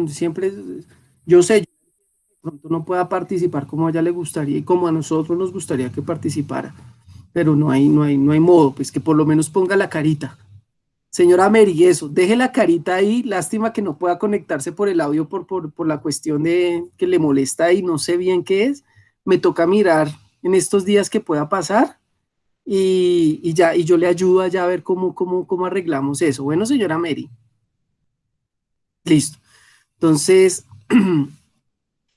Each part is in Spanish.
siempre, yo sé, de pronto no pueda participar como a ella le gustaría y como a nosotros nos gustaría que participara, pero no hay modo, pues que por lo menos ponga la carita. Señora Mary, eso, deje la carita ahí, lástima que no pueda conectarse por el audio por la cuestión de que le molesta y no sé bien qué es. Me toca mirar en estos días que pueda pasar y ya, y yo le ayudo allá a ver cómo arreglamos eso. Bueno, señora Mary, listo. Entonces,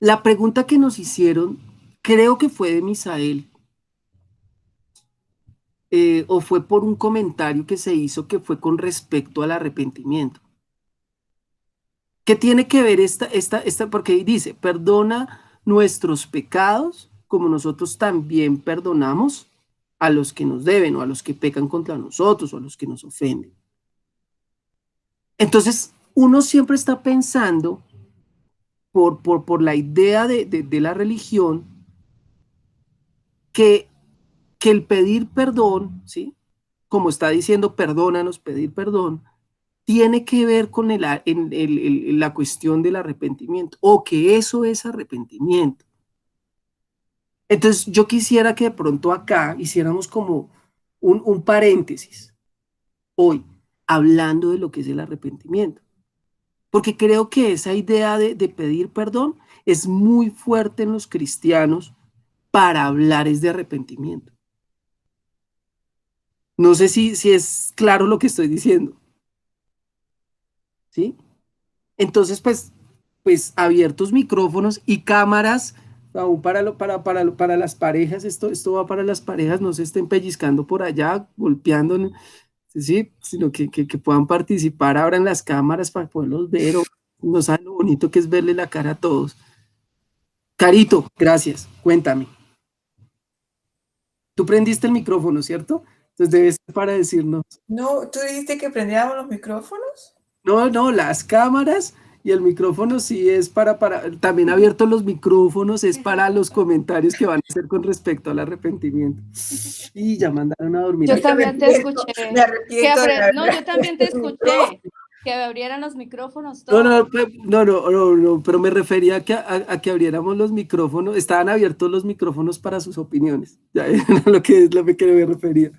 la pregunta que nos hicieron, creo que fue de Misael, o fue por un comentario que se hizo que fue con respecto al arrepentimiento. ¿Qué tiene que ver esta? Porque dice, perdona nuestros pecados como nosotros también perdonamos a los que nos deben o a los que pecan contra nosotros o a los que nos ofenden. Entonces, uno siempre está pensando por la idea de la religión que, que el pedir perdón, ¿sí? Como está diciendo, perdónanos, pedir perdón, tiene que ver con la cuestión del arrepentimiento, o que eso es arrepentimiento. Entonces, yo quisiera que de pronto acá hiciéramos como un paréntesis hoy, hablando de lo que es el arrepentimiento, porque creo que esa idea de pedir perdón es muy fuerte en los cristianos para hablar es de arrepentimiento. No sé si es claro lo que estoy diciendo, ¿sí? Entonces, pues abiertos micrófonos y cámaras, aún para las parejas, esto va para las parejas, no se estén pellizcando por allá, golpeando, ¿sí? Sino que puedan participar ahora en las cámaras para poderlos ver, o no saben lo bonito que es verle la cara a todos. Carito, gracias, cuéntame. Tú prendiste el micrófono, ¿cierto? Entonces debe ser para decirnos. No, ¿tú dijiste que prendíamos los micrófonos? No, no, las cámaras y el micrófono sí es también abiertos los micrófonos, es para los comentarios que van a hacer con respecto al arrepentimiento. Y ya mandaron a dormir Yo a también te escuché. Me arrepiento de No, yo también te escuché. Que abrieran los micrófonos No, no, todos. no, pero me refería a que abriéramos los micrófonos, estaban abiertos los micrófonos para sus opiniones. Ya era lo que me refería.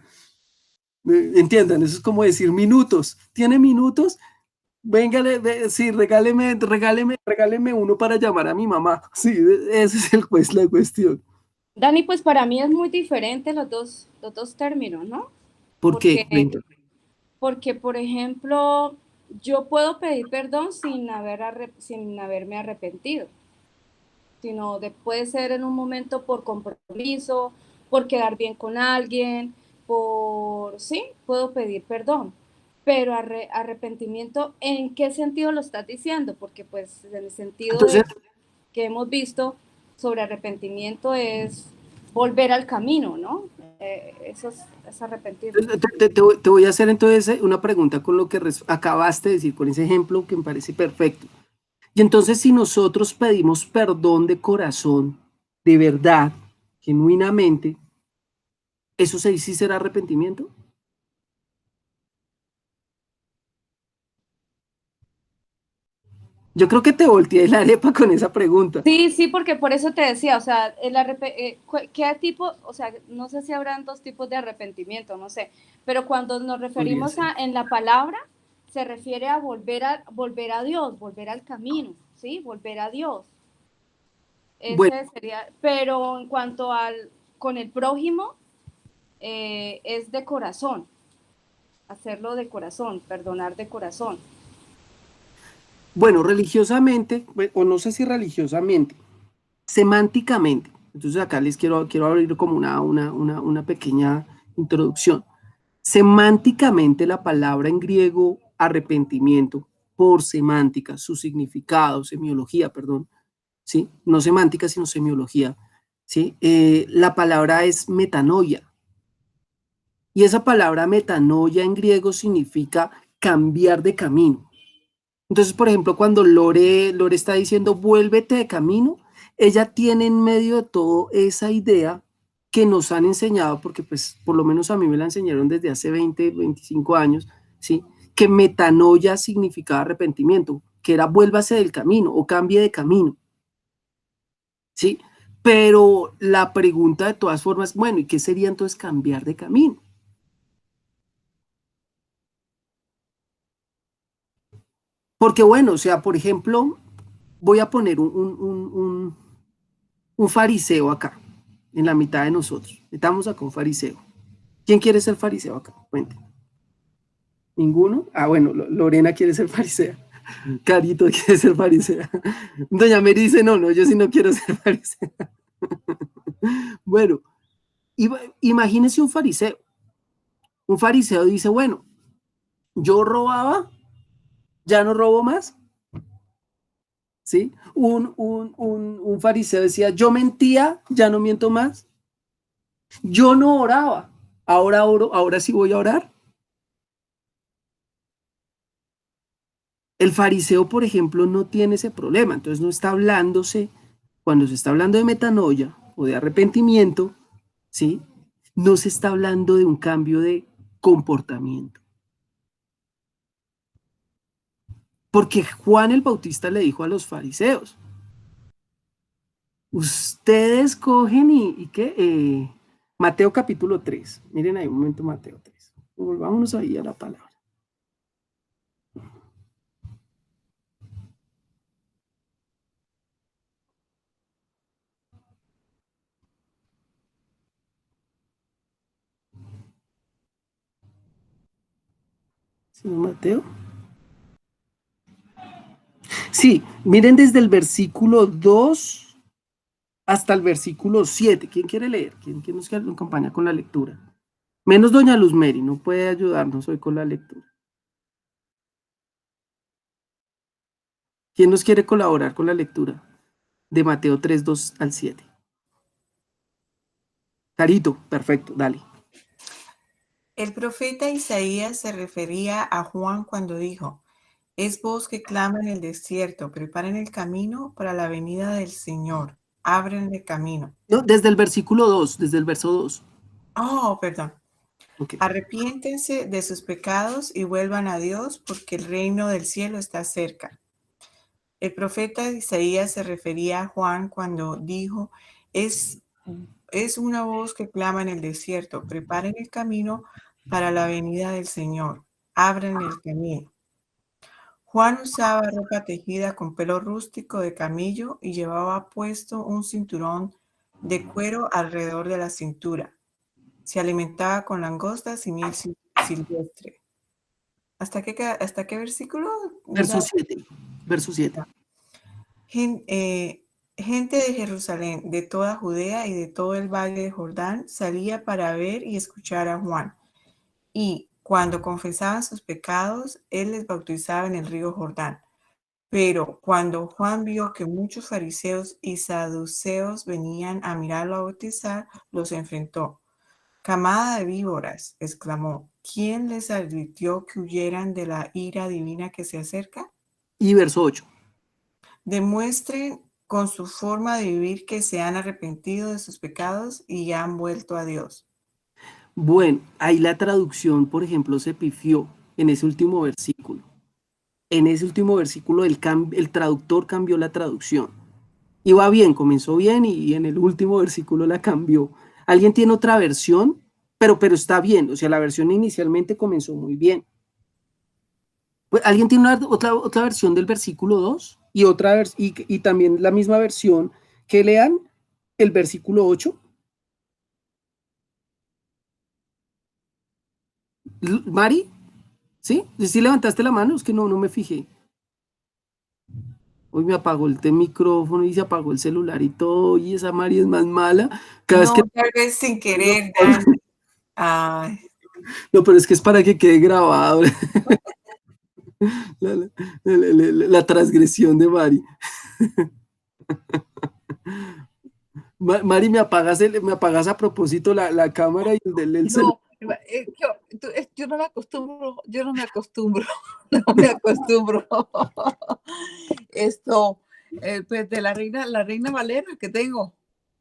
Entiendan, eso es como decir minutos. ¿Tiene minutos? Véngale, sí, regáleme uno para llamar a mi mamá. Sí, ese es la cuestión. Dani, pues para mí es muy diferente los dos términos, ¿no? ¿Por qué? Porque, porque, por ejemplo, yo puedo pedir perdón sin haberme arrepentido, sino puede ser en un momento por compromiso, por quedar bien con alguien, sí, puedo pedir perdón. Pero arrepentimiento, ¿en qué sentido lo estás diciendo? Porque pues en el sentido Entonces, que hemos visto sobre arrepentimiento es volver al camino, ¿no? Eso es arrepentirnos. te voy a hacer entonces una pregunta con lo que acabaste de decir, con ese ejemplo que me parece perfecto. Y entonces, si nosotros pedimos perdón de corazón, de verdad, genuinamente, ¿eso sí será arrepentimiento? Yo creo que te volteé la arepa con esa pregunta. Sí, sí, porque por eso te decía, o sea, ¿qué tipo? O sea, no sé si habrán dos tipos de arrepentimiento, no sé, pero cuando nos Podría referimos ser. en la palabra, se refiere a volver a Dios, volver al camino, ¿sí? Volver a Dios. Bueno, Ese sería, pero en cuanto con el prójimo, es de corazón, hacerlo de corazón, perdonar de corazón. bueno, religiosamente, o no sé si religiosamente, semánticamente. Entonces acá les quiero abrir como una pequeña introducción. Semánticamente la palabra en griego arrepentimiento, por semántica, su significado, semiología, perdón, ¿sí? No semántica, sino semiología, ¿sí? La palabra es metanoia. Y esa palabra metanoia en griego significa cambiar de camino. Entonces, por ejemplo, cuando Lore está diciendo vuélvete de camino, ella tiene en medio de todo esa idea que nos han enseñado, porque pues por lo menos a mí me la enseñaron desde hace 20, 25 años, ¿sí? Que metanoia significaba arrepentimiento. que era vuélvase del camino o cambie de camino, ¿sí? Pero la pregunta de todas formas, bueno, ¿y qué sería entonces cambiar de camino? Porque bueno, o sea, por ejemplo, voy a poner un fariseo acá, en la mitad de nosotros. Estamos acá un fariseo. ¿Quién quiere ser fariseo acá? Cuente. ¿Ninguno? Ah, bueno, Lorena quiere ser farisea. Carito quiere ser farisea. Doña Mary dice, no, no, yo sí no quiero ser farisea. Bueno, imagínese un fariseo. Un fariseo dice, bueno, yo robaba, ya no robo más. ¿Sí? Un fariseo decía, yo mentía, ya no miento más. Yo no oraba, ahora oro, ahora sí voy a orar. El fariseo, por ejemplo, no tiene ese problema, entonces no está hablándose, cuando se está hablando de metanoia o de arrepentimiento, ¿sí? No se está hablando de un cambio de comportamiento. Porque Juan el Bautista le dijo a los fariseos, ustedes cogen y ¿qué? Mateo capítulo 3. Miren ahí un momento Mateo 3. Volvámonos ahí a la palabra. ¿Sí, Mateo? Sí, miren desde el versículo 2 hasta el versículo 7. ¿Quién quiere leer? ¿Quién nos acompaña con la lectura? Menos doña Luz Mary, no puede ayudarnos hoy con la lectura. ¿Quién nos quiere colaborar con la lectura de Mateo 3, 2 al 7? Carito, perfecto, dale. El profeta Isaías se refería a Juan cuando dijo, es voz que clama en el desierto, preparen el camino para la venida del Señor, abren el camino. No, desde el versículo 2, desde el verso 2. Oh, perdón. Okay. Arrepiéntense de sus pecados y vuelvan a Dios porque el reino del cielo está cerca. El profeta Isaías se refería a Juan cuando dijo, es una voz que clama en el desierto, preparen el camino para la venida del Señor, abren el camino. Juan usaba ropa tejida con pelo rústico de camello y llevaba puesto un cinturón de cuero alrededor de la cintura. Se alimentaba con langostas y miel silvestre. ¿Hasta qué versículo? Verso 7. Verso 7. Gente de Jerusalén, de toda Judea y de todo el valle de Jordán salía para ver y escuchar a Juan. Y cuando confesaban sus pecados, él les bautizaba en el río Jordán. Pero cuando Juan vio que muchos fariseos y saduceos venían a mirarlo a bautizar, los enfrentó. Camada de víboras, exclamó, ¿quién les advirtió que huyeran de la ira divina que se acerca? Y verso 8. Demuestren con su forma de vivir que se han arrepentido de sus pecados y han vuelto a Dios. Bueno, ahí la traducción, por ejemplo, se pifió en ese último versículo. En ese último versículo el traductor cambió la traducción. Iba bien, comenzó bien y en el último versículo la cambió. ¿Alguien tiene otra versión? Pero está bien, o sea, la versión inicialmente comenzó muy bien. Pues, ¿alguien tiene otra versión del versículo 2? Y también la misma versión que lean el versículo 8. Mari, ¿sí? ¿Sí levantaste la mano? Es que no me fijé. Hoy me apagó el micrófono y se apagó el celular y todo, y esa Mari es más mala. Cada vez que... Tal vez sin querer, Dani. Ay. No, pero es que es para que quede grabado la transgresión de Mari. Mari, me apagas a propósito la cámara y el celular. No, yo no me acostumbro, no me acostumbro. Esto, pues de la Reina Valera que tengo.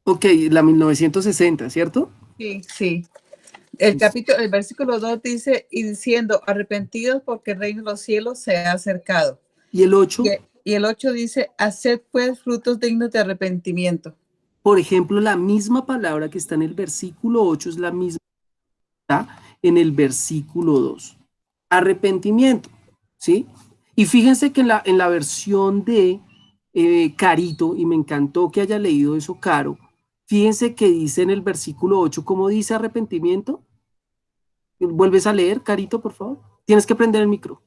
Ok, la 1960, ¿cierto? Sí. El versículo 2 dice, y diciendo, arrepentidos porque el reino de los cielos se ha acercado. Y el 8, Y el 8 dice, haced pues frutos dignos de arrepentimiento. por ejemplo, la misma palabra que está en el versículo 8 es la misma que está en el versículo 2. Arrepentimiento, ¿sí? Y fíjense que en la versión de Carito, y me encantó que haya leído eso, Caro, fíjense que dice en el versículo 8, ¿cómo dice arrepentimiento? ¿Vuelves a leer, Carito, por favor? Tienes que prender el micro.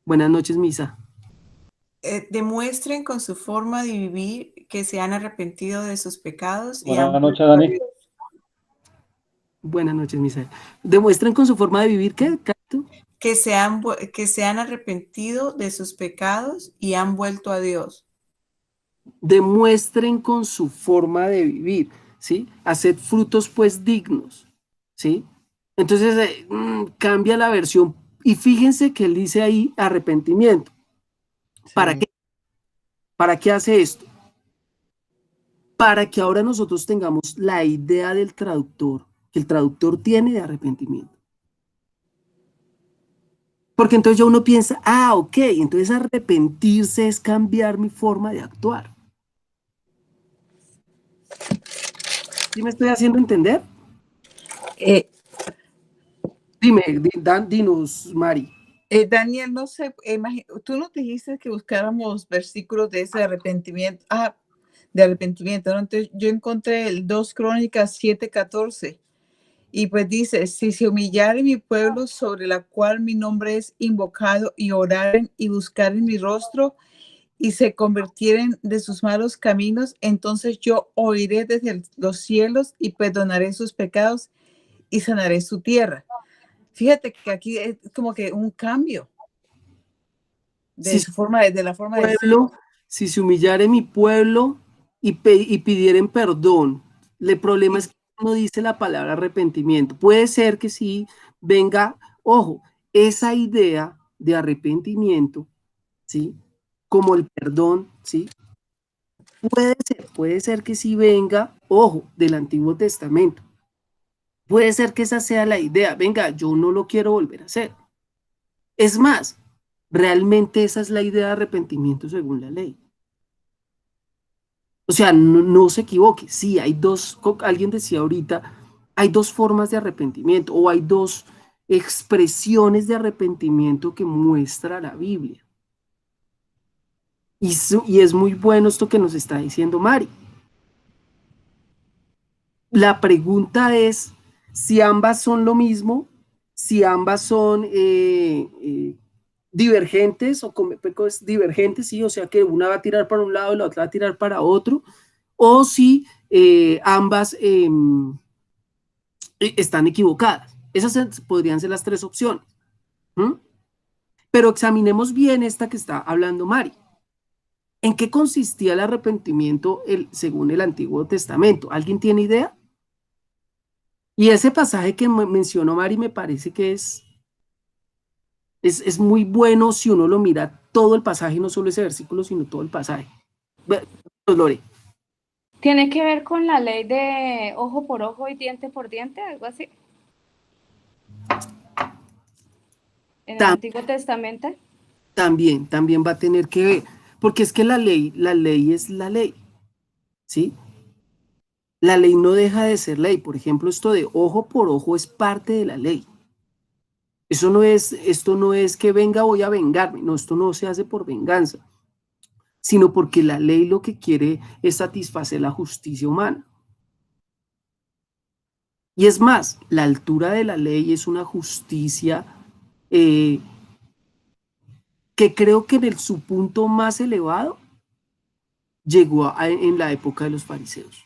Buenas noches, Misa. Demuestren con su forma de vivir que se han arrepentido de sus pecados y Buenas han noches, vuelto a Dani. Dios. Buenas noches, Misa. Demuestren con su forma de vivir, ¿qué, Carito? Que se han arrepentido de sus pecados y han vuelto a Dios. Demuestren con su forma de vivir, ¿sí? Haced frutos pues dignos, ¿sí? Entonces cambia la versión y fíjense que él dice ahí arrepentimiento. ¿Para Sí. qué? ¿Para qué hace esto? Para que ahora nosotros tengamos la idea del traductor, que el traductor tiene de arrepentimiento. Porque entonces ya uno piensa, ok, entonces arrepentirse es cambiar mi forma de actuar. ¿Sí me estoy haciendo entender? Eh, Dime, dinos, Mari. Daniel, no sé, tú nos dijiste que buscáramos versículos de ese arrepentimiento, de arrepentimiento, ¿no? Entonces yo encontré el 2 Crónicas 7:14 y pues dice, si se humillare mi pueblo sobre la cual mi nombre es invocado y oraren y buscaren mi rostro y se convirtieren de sus malos caminos, entonces yo oiré desde los cielos y perdonaré sus pecados y sanaré su tierra. Fíjate que aquí es como que un cambio de Si su forma, de la forma de ser. pueblo, si se humillare mi pueblo y pidieren perdón, el problema es que no dice la palabra arrepentimiento. Puede ser que sí venga, ojo, esa idea de arrepentimiento, ¿sí? Como el perdón, ¿sí? Puede ser que sí venga, ojo, del Antiguo Testamento. Puede ser que esa sea la idea. Venga, yo no lo quiero volver a hacer. Es más, realmente esa es la idea de arrepentimiento según la ley. O sea, no se equivoque. Sí, hay dos, alguien decía ahorita, hay dos formas de arrepentimiento o hay dos expresiones de arrepentimiento que muestra la Biblia. Y es muy bueno esto que nos está diciendo Mari. La pregunta es si ambas son lo mismo, si ambas son divergentes o divergentes, sí, o sea que una va a tirar para un lado y la otra va a tirar para otro, o si ambas están equivocadas. Esas podrían ser las tres opciones. ¿Mm? Pero examinemos bien esta que está hablando Mari. ¿En qué consistía el arrepentimiento según el Antiguo Testamento? ¿Alguien tiene idea? Y ese pasaje que mencionó Mari me parece que es muy bueno si uno lo mira todo el pasaje, no solo ese versículo, sino todo el pasaje. Lore. ¿Tiene que ver con la ley de ojo por ojo y diente por diente, algo así? En el Antiguo Testamento. También va a tener que ver, porque es que la ley es la ley, ¿sí? La ley no deja de ser ley. Por ejemplo, esto de ojo por ojo es parte de la ley. Esto no es que venga, voy a vengarme. No, esto no se hace por venganza, sino porque la ley lo que quiere es satisfacer la justicia humana. Y es más, la altura de la ley es una justicia que creo que en su punto más elevado llegó en la época de los fariseos.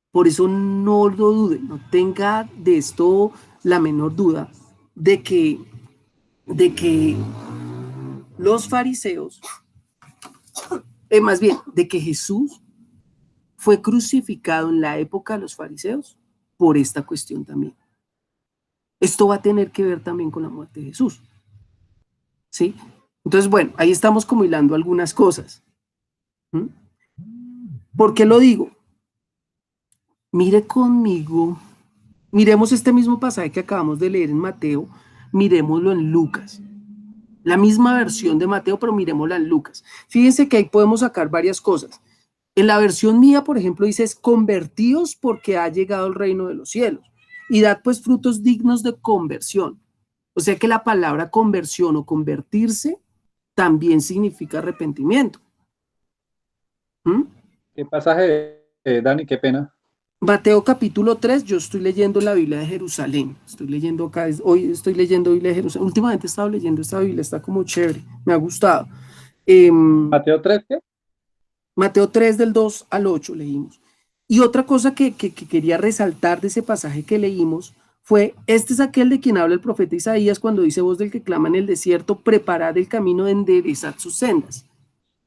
Por eso no lo dude, no tenga de esto la menor duda de que los fariseos, más bien, de que Jesús fue crucificado en la época de los fariseos por esta cuestión también. Esto va a tener que ver también con la muerte de Jesús. ¿Sí? Entonces, bueno, ahí estamos como hilando algunas cosas. ¿Mm? ¿Por qué lo digo? Mire conmigo, miremos este mismo pasaje que acabamos de leer en Mateo, miremoslo en Lucas. La misma versión de Mateo, pero miremosla en Lucas. Fíjense que ahí podemos sacar varias cosas. En la versión mía, por ejemplo, dice, es convertidos porque ha llegado el reino de los cielos. Y dad pues frutos dignos de conversión. O sea que la palabra conversión o convertirse también significa arrepentimiento. ¿Mm? ¿Qué pasaje, Dani? Qué pena. Mateo capítulo 3, yo estoy leyendo la Biblia de Jerusalén. Estoy leyendo acá, hoy estoy leyendo Biblia de Jerusalén. Últimamente he estado leyendo esta Biblia, está como chévere, me ha gustado. Mateo 3, ¿qué? Mateo 3 del 2 al 8 leímos. Y otra cosa que quería resaltar de ese pasaje que leímos fue, este es aquel de quien habla el profeta Isaías cuando dice, voz del que clama en el desierto, preparad el camino de enderezar sus sendas.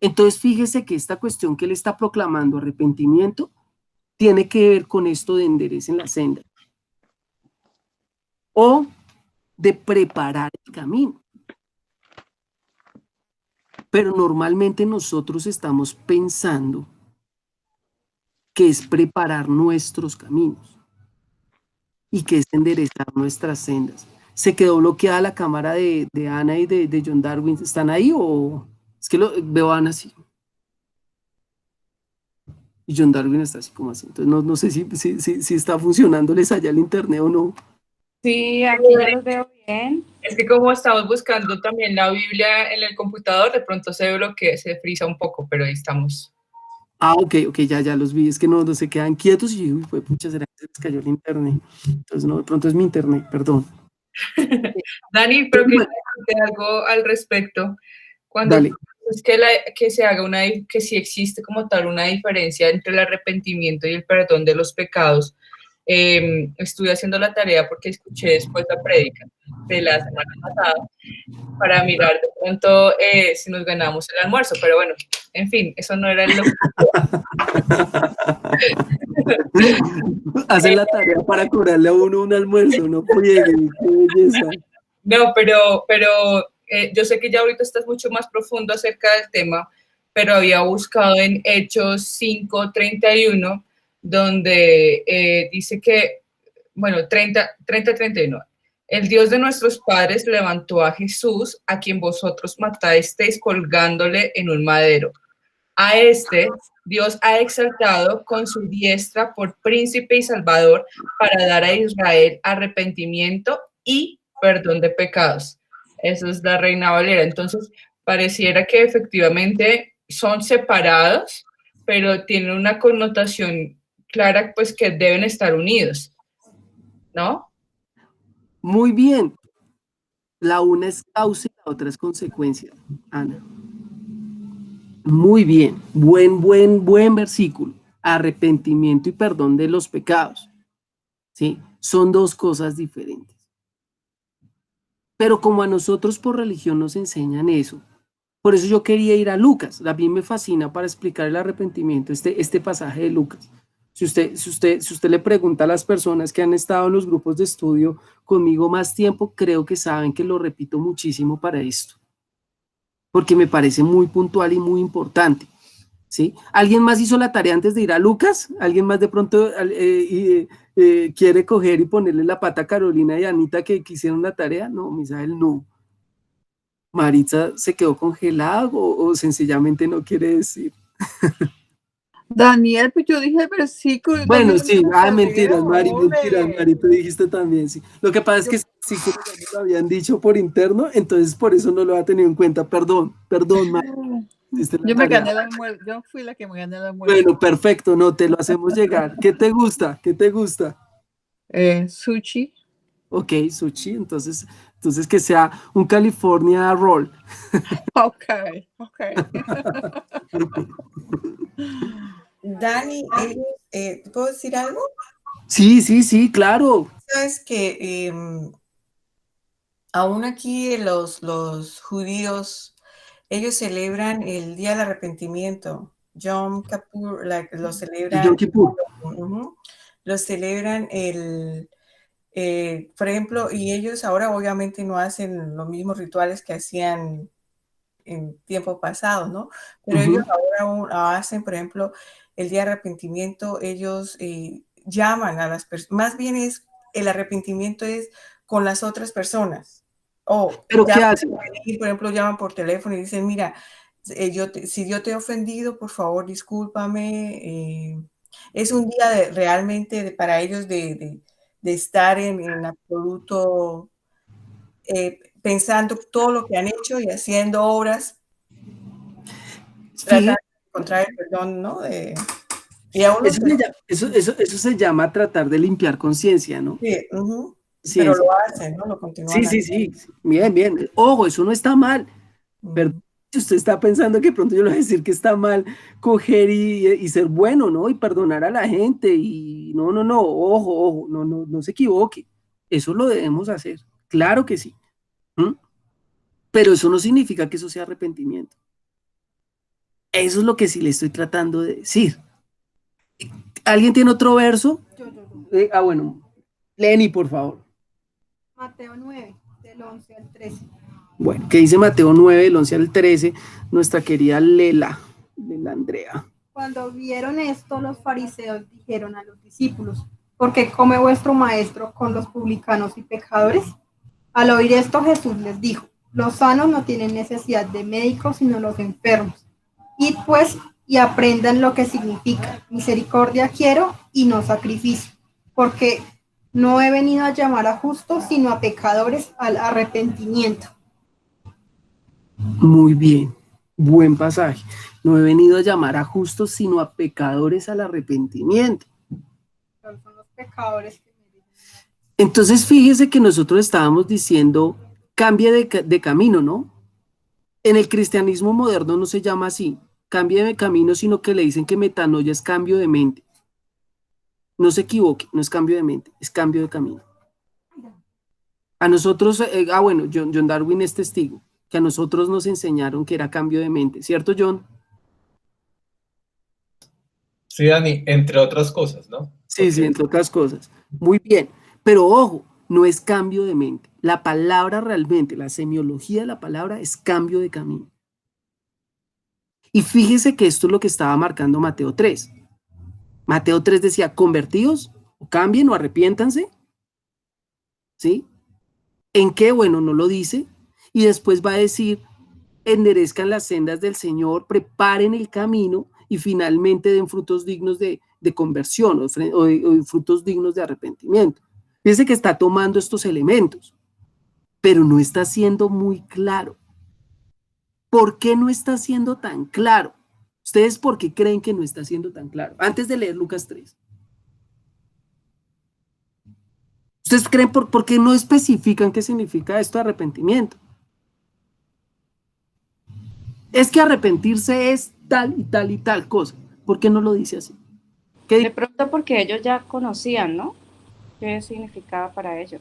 Entonces fíjese que esta cuestión que él está proclamando, arrepentimiento, tiene que ver con esto de enderecen la senda o de preparar el camino. Pero normalmente nosotros estamos pensando que es preparar nuestros caminos y que es enderezar nuestras sendas. ¿Se quedó bloqueada la cámara de Ana y de John Darwin? ¿Están ahí o es que veo a Ana así? Y John Darwin está así como así. Entonces no sé si está funcionándoles allá el internet o no. Sí, aquí yo los veo bien. Es que como estamos buscando también la Biblia en el computador, de pronto se bloquea, se frisa un poco, pero ahí estamos. Ah, ok, ya los vi. Es que no se quedan quietos y uy, pues, pucha, será que se les cayó el internet. Entonces, no, de pronto es mi internet, perdón. Dani, pero quería decirte algo al respecto. Cuando Dale. es que se haga que si existe como tal una diferencia entre el arrepentimiento y el perdón de los pecados, estuve haciendo la tarea porque escuché después la prédica de la semana pasada para mirar de pronto si nos ganamos el almuerzo, pero bueno, en fin, eso no era lo que... Hacen la tarea para cobrarle a uno un almuerzo, no friegue, qué belleza. No, pero yo sé que ya ahorita estás mucho más profundo acerca del tema, pero había buscado en Hechos 5:31, donde dice que, bueno, 30:31, el Dios de nuestros padres levantó a Jesús, a quien vosotros matasteis colgándole en un madero. A este Dios ha exaltado con su diestra por príncipe y salvador para dar a Israel arrepentimiento y perdón de pecados. Eso es la Reina Valera. Entonces, pareciera que efectivamente son separados, pero tienen una connotación clara, pues que deben estar unidos, ¿no? Muy bien. La una es causa y la otra es consecuencia, Ana. Muy bien. Buen versículo. Arrepentimiento y perdón de los pecados. ¿Sí? Son dos cosas diferentes. Pero como a nosotros por religión nos enseñan eso, por eso yo quería ir a Lucas. A mí me fascina para explicar el arrepentimiento, este pasaje de Lucas. Si usted le pregunta a las personas que han estado en los grupos de estudio conmigo más tiempo, creo que saben que lo repito muchísimo para esto, porque me parece muy puntual y muy importante. ¿Sí? ¿Alguien más hizo la tarea antes de ir a Lucas? ¿Alguien más de pronto quiere coger y ponerle la pata a Carolina y a Anita que hicieron la tarea? No, Misael, no. Maritza se quedó congelada o sencillamente no quiere decir. Daniel, pues yo dije el versículo. Bueno, Daniel, sí, no mentiras, Mari, ole. tú dijiste también, sí. Lo que pasa es que sí que lo habían dicho por interno, entonces por eso no lo ha tenido en cuenta. Perdón, Mari. Yo me gané el almuerzo, yo fui la que me gané el almuerzo. Bueno, perfecto, no, te lo hacemos llegar. ¿Qué te gusta? Sushi. Ok, sushi, entonces que sea un California roll. Ok. Dani, ¿puedo decir algo? Sí, claro. Sabes que aún aquí los judíos, ellos celebran el Día del Arrepentimiento. Yom Kippur, lo celebran. Yom Kippur. Lo celebran por ejemplo, y ellos ahora obviamente no hacen los mismos rituales que hacían en tiempo pasado, ¿no? Pero ellos ahora hacen, por ejemplo, el día de arrepentimiento, ellos llaman a las personas, más bien el arrepentimiento es con las otras personas. ¿Pero qué hacen? Por ejemplo, llaman por teléfono y dicen, mira, si yo te he ofendido, por favor, discúlpame. Es un día realmente para ellos de estar en absoluto pensando todo lo que han hecho y haciendo obras, tratando de encontrar el perdón, ¿no? Eso se llama tratar de limpiar conciencia, ¿no? Sí, Sí, pero sí. lo hacen, ¿no? Lo continúan Sí. haciendo. Bien, bien. Ojo, eso no está mal. Pero si usted está pensando que pronto yo le voy a decir que está mal coger y ser bueno, ¿no? Y perdonar a la gente. Y no, ojo, no se equivoque. Eso lo debemos hacer. Claro que sí. ¿Mm? Pero eso no significa que eso sea arrepentimiento. Eso es lo que sí le estoy tratando de decir. ¿Alguien tiene otro verso? Yo. Bueno. Lenny, por favor. Mateo 9, del 11 al 13. Bueno, ¿qué dice Mateo 9, del 11 al 13? Nuestra querida Lela Andrea. Cuando vieron esto, los fariseos dijeron a los discípulos, ¿por qué come vuestro maestro con los publicanos y pecadores? Al oír esto, Jesús les dijo, los sanos no tienen necesidad de médicos, sino los enfermos. Id pues y aprendan lo que significa, misericordia quiero y no sacrificio, porque no he venido a llamar a justos, sino a pecadores al arrepentimiento. Muy bien, buen pasaje. No he venido a llamar a justos, sino a pecadores al arrepentimiento. Son los pecadores que merecen. Entonces, fíjese que nosotros estábamos diciendo, cambie de camino, ¿no? En el cristianismo moderno no se llama así, cambie de camino, sino que le dicen que metanoia es cambio de mente. No se equivoque, no es cambio de mente, es cambio de camino. A nosotros, bueno, John Darwin es testigo, que a nosotros nos enseñaron que era cambio de mente, ¿cierto, John? Sí, Dani, entre otras cosas, ¿no? Sí, entre otras cosas. Muy bien, pero ojo, no es cambio de mente. La palabra realmente, la semiología de la palabra es cambio de camino. Y fíjese que esto es lo que estaba marcando Mateo 3. Mateo 3 decía, convertidos, o cambien o arrepiéntanse. ¿Sí? ¿En qué? Bueno, no lo dice. Y después va a decir, enderezcan las sendas del Señor, preparen el camino y finalmente den frutos dignos de conversión o frutos dignos de arrepentimiento. Fíjense que está tomando estos elementos, pero no está siendo muy claro. ¿Por qué no está siendo tan claro? ¿Ustedes por qué creen que no está siendo tan claro? Antes de leer Lucas 3. ¿Ustedes creen por qué no especifican qué significa esto de arrepentimiento? Es que arrepentirse es tal y tal y tal cosa. ¿Por qué no lo dice así? De pronto porque ellos ya conocían, ¿no? ¿Qué significaba para ellos?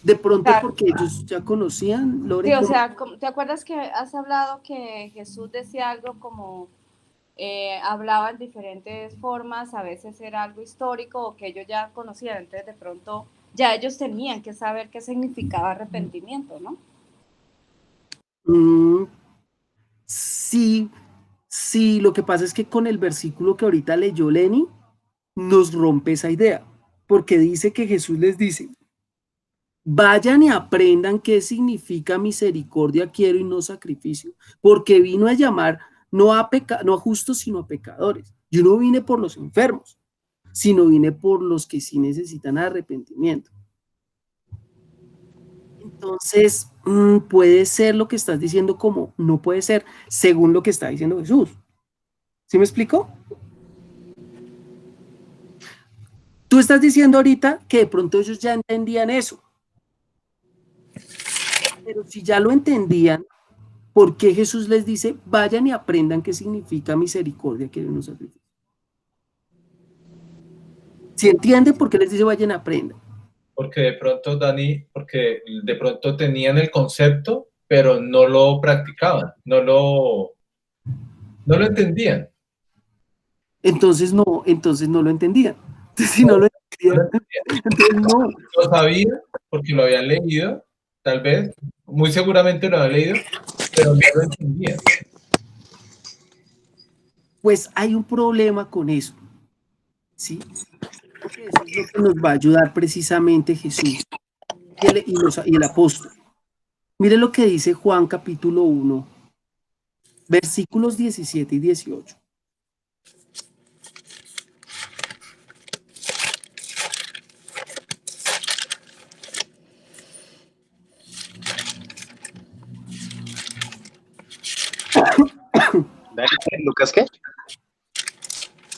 De pronto porque ellos ya conocían, Lore. Sí, o sea, ¿te acuerdas que has hablado que Jesús decía algo como hablaba en diferentes formas, a veces era algo histórico o que ellos ya conocían, entonces de pronto ya ellos tenían que saber qué significaba arrepentimiento, ¿no? Sí, lo que pasa es que con el versículo que ahorita leyó Lenny, nos rompe esa idea, porque dice que Jesús les dice, vayan y aprendan qué significa misericordia quiero y no sacrificio, porque vino a llamar no a justos, sino a pecadores. Yo no vine por los enfermos, sino vine por los que sí necesitan arrepentimiento. Entonces, puede ser lo que estás diciendo como no puede ser, según lo que está diciendo Jesús. ¿Sí me explico? Tú estás diciendo ahorita que de pronto ellos ya entendían eso. Pero si ya lo entendían, ¿por qué Jesús les dice, vayan y aprendan qué significa misericordia que no sacrificio? ¿Sí entienden por qué les dice, vayan y aprendan? Porque de pronto, Dani, porque de pronto tenían el concepto, pero no lo practicaban, no lo entendían. Entonces no lo entendían. Entonces, si no lo entendían, entonces no. Lo sabían porque lo habían leído, tal vez, muy seguramente lo habían leído, pero no lo entendían. Pues hay un problema con eso, ¿sí? Porque eso es lo que nos va a ayudar precisamente Jesús. y el apóstol. Mire lo que dice Juan capítulo 1, versículos 17 y 18. ¿Lucas qué?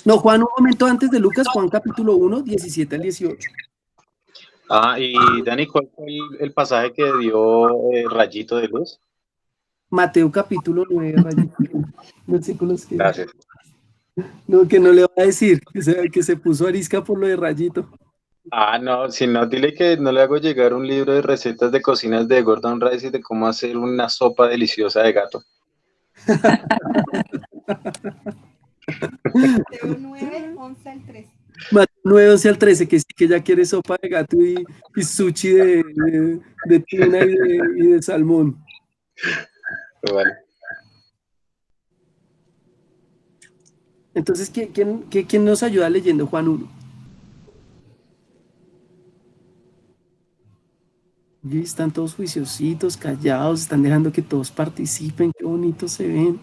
No, Juan, un momento antes de Lucas, Juan capítulo 1, 17 al 18. Y Dani, ¿cuál fue el pasaje que dio Rayito de Luz? Mateo capítulo 9, versículos que... Gracias. No, que no le va a decir, que se puso arisca por lo de Rayito. No, si no, dile que no le hago llegar un libro de recetas de cocinas de Gordon Ramsay de cómo hacer una sopa deliciosa de gato. Mateo 9, 11 al 13. Mateo 9, 11 al 13, que sí que ya quiere sopa de gato y sushi de tuna y de salmón. Vale. Entonces, ¿quién nos ayuda leyendo Juan 1? Y están todos juiciositos, callados, están dejando que todos participen, qué bonitos se ven.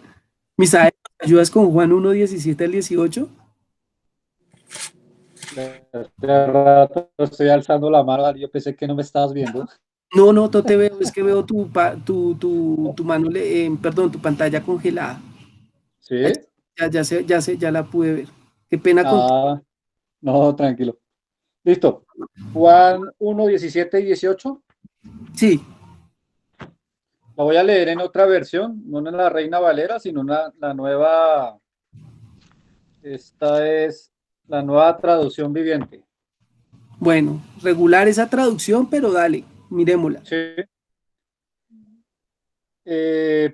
Misael, ¿ayudas con Juan 1, 17 al 18? Hace rato estoy alzando la mano, yo pensé que no me estabas viendo. No, no te veo, es que veo tu mano, perdón, tu pantalla congelada. ¿Sí? Ya la pude ver. Qué pena con... No, tranquilo. Listo. Juan 1, 17 y 18. Sí, La voy a leer en otra versión, no en la Reina Valera, sino la nueva. Esta es la nueva traducción viviente. bueno, regular esa traducción, pero dale, miremosla. Sí.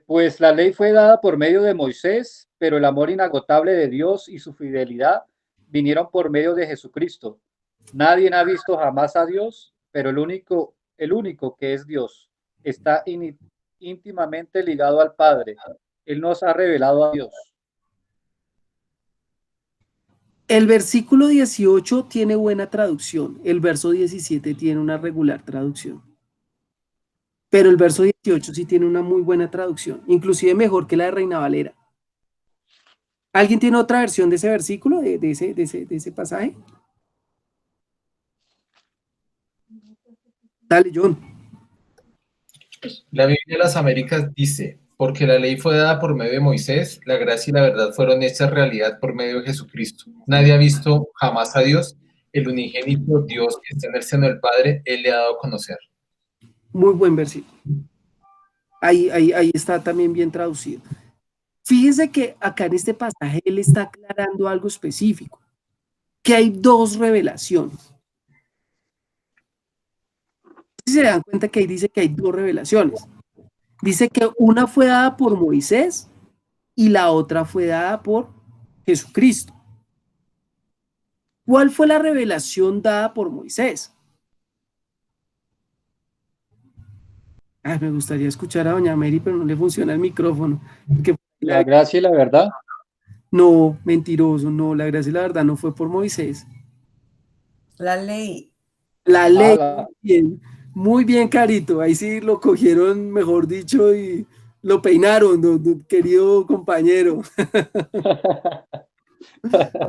Pues la ley fue dada por medio de Moisés, pero el amor inagotable de Dios y su fidelidad vinieron por medio de Jesucristo. Nadie ha visto jamás a Dios, pero el único que es Dios está íntimamente ligado al Padre. Él nos ha revelado a Dios. El versículo 18 tiene buena traducción, el verso 17 tiene una regular traducción. Pero el verso 18 sí tiene una muy buena traducción, inclusive mejor que la de Reina Valera. ¿Alguien tiene otra versión de ese versículo, de ese pasaje? Dale, John. La Biblia de las Américas dice, porque la ley fue dada por medio de Moisés, la gracia y la verdad fueron hechas realidad por medio de Jesucristo. Nadie ha visto jamás a Dios, el unigénito Dios que está en el seno del Padre, Él le ha dado a conocer. Muy buen versículo. Ahí está también bien traducido. Fíjese que acá en este pasaje él está aclarando algo específico, que hay dos revelaciones. Si se dan cuenta que ahí dice que hay dos revelaciones. Dice que una fue dada por Moisés y la otra fue dada por Jesucristo. ¿Cuál fue la revelación dada por Moisés? Me gustaría escuchar a doña Mary, pero no le funciona el micrófono. La gracia y la verdad. No, mentiroso, no, la gracia y la verdad no fue por Moisés. La ley. La ley, muy bien, Carito, ahí sí lo cogieron, mejor dicho, y lo peinaron, querido compañero.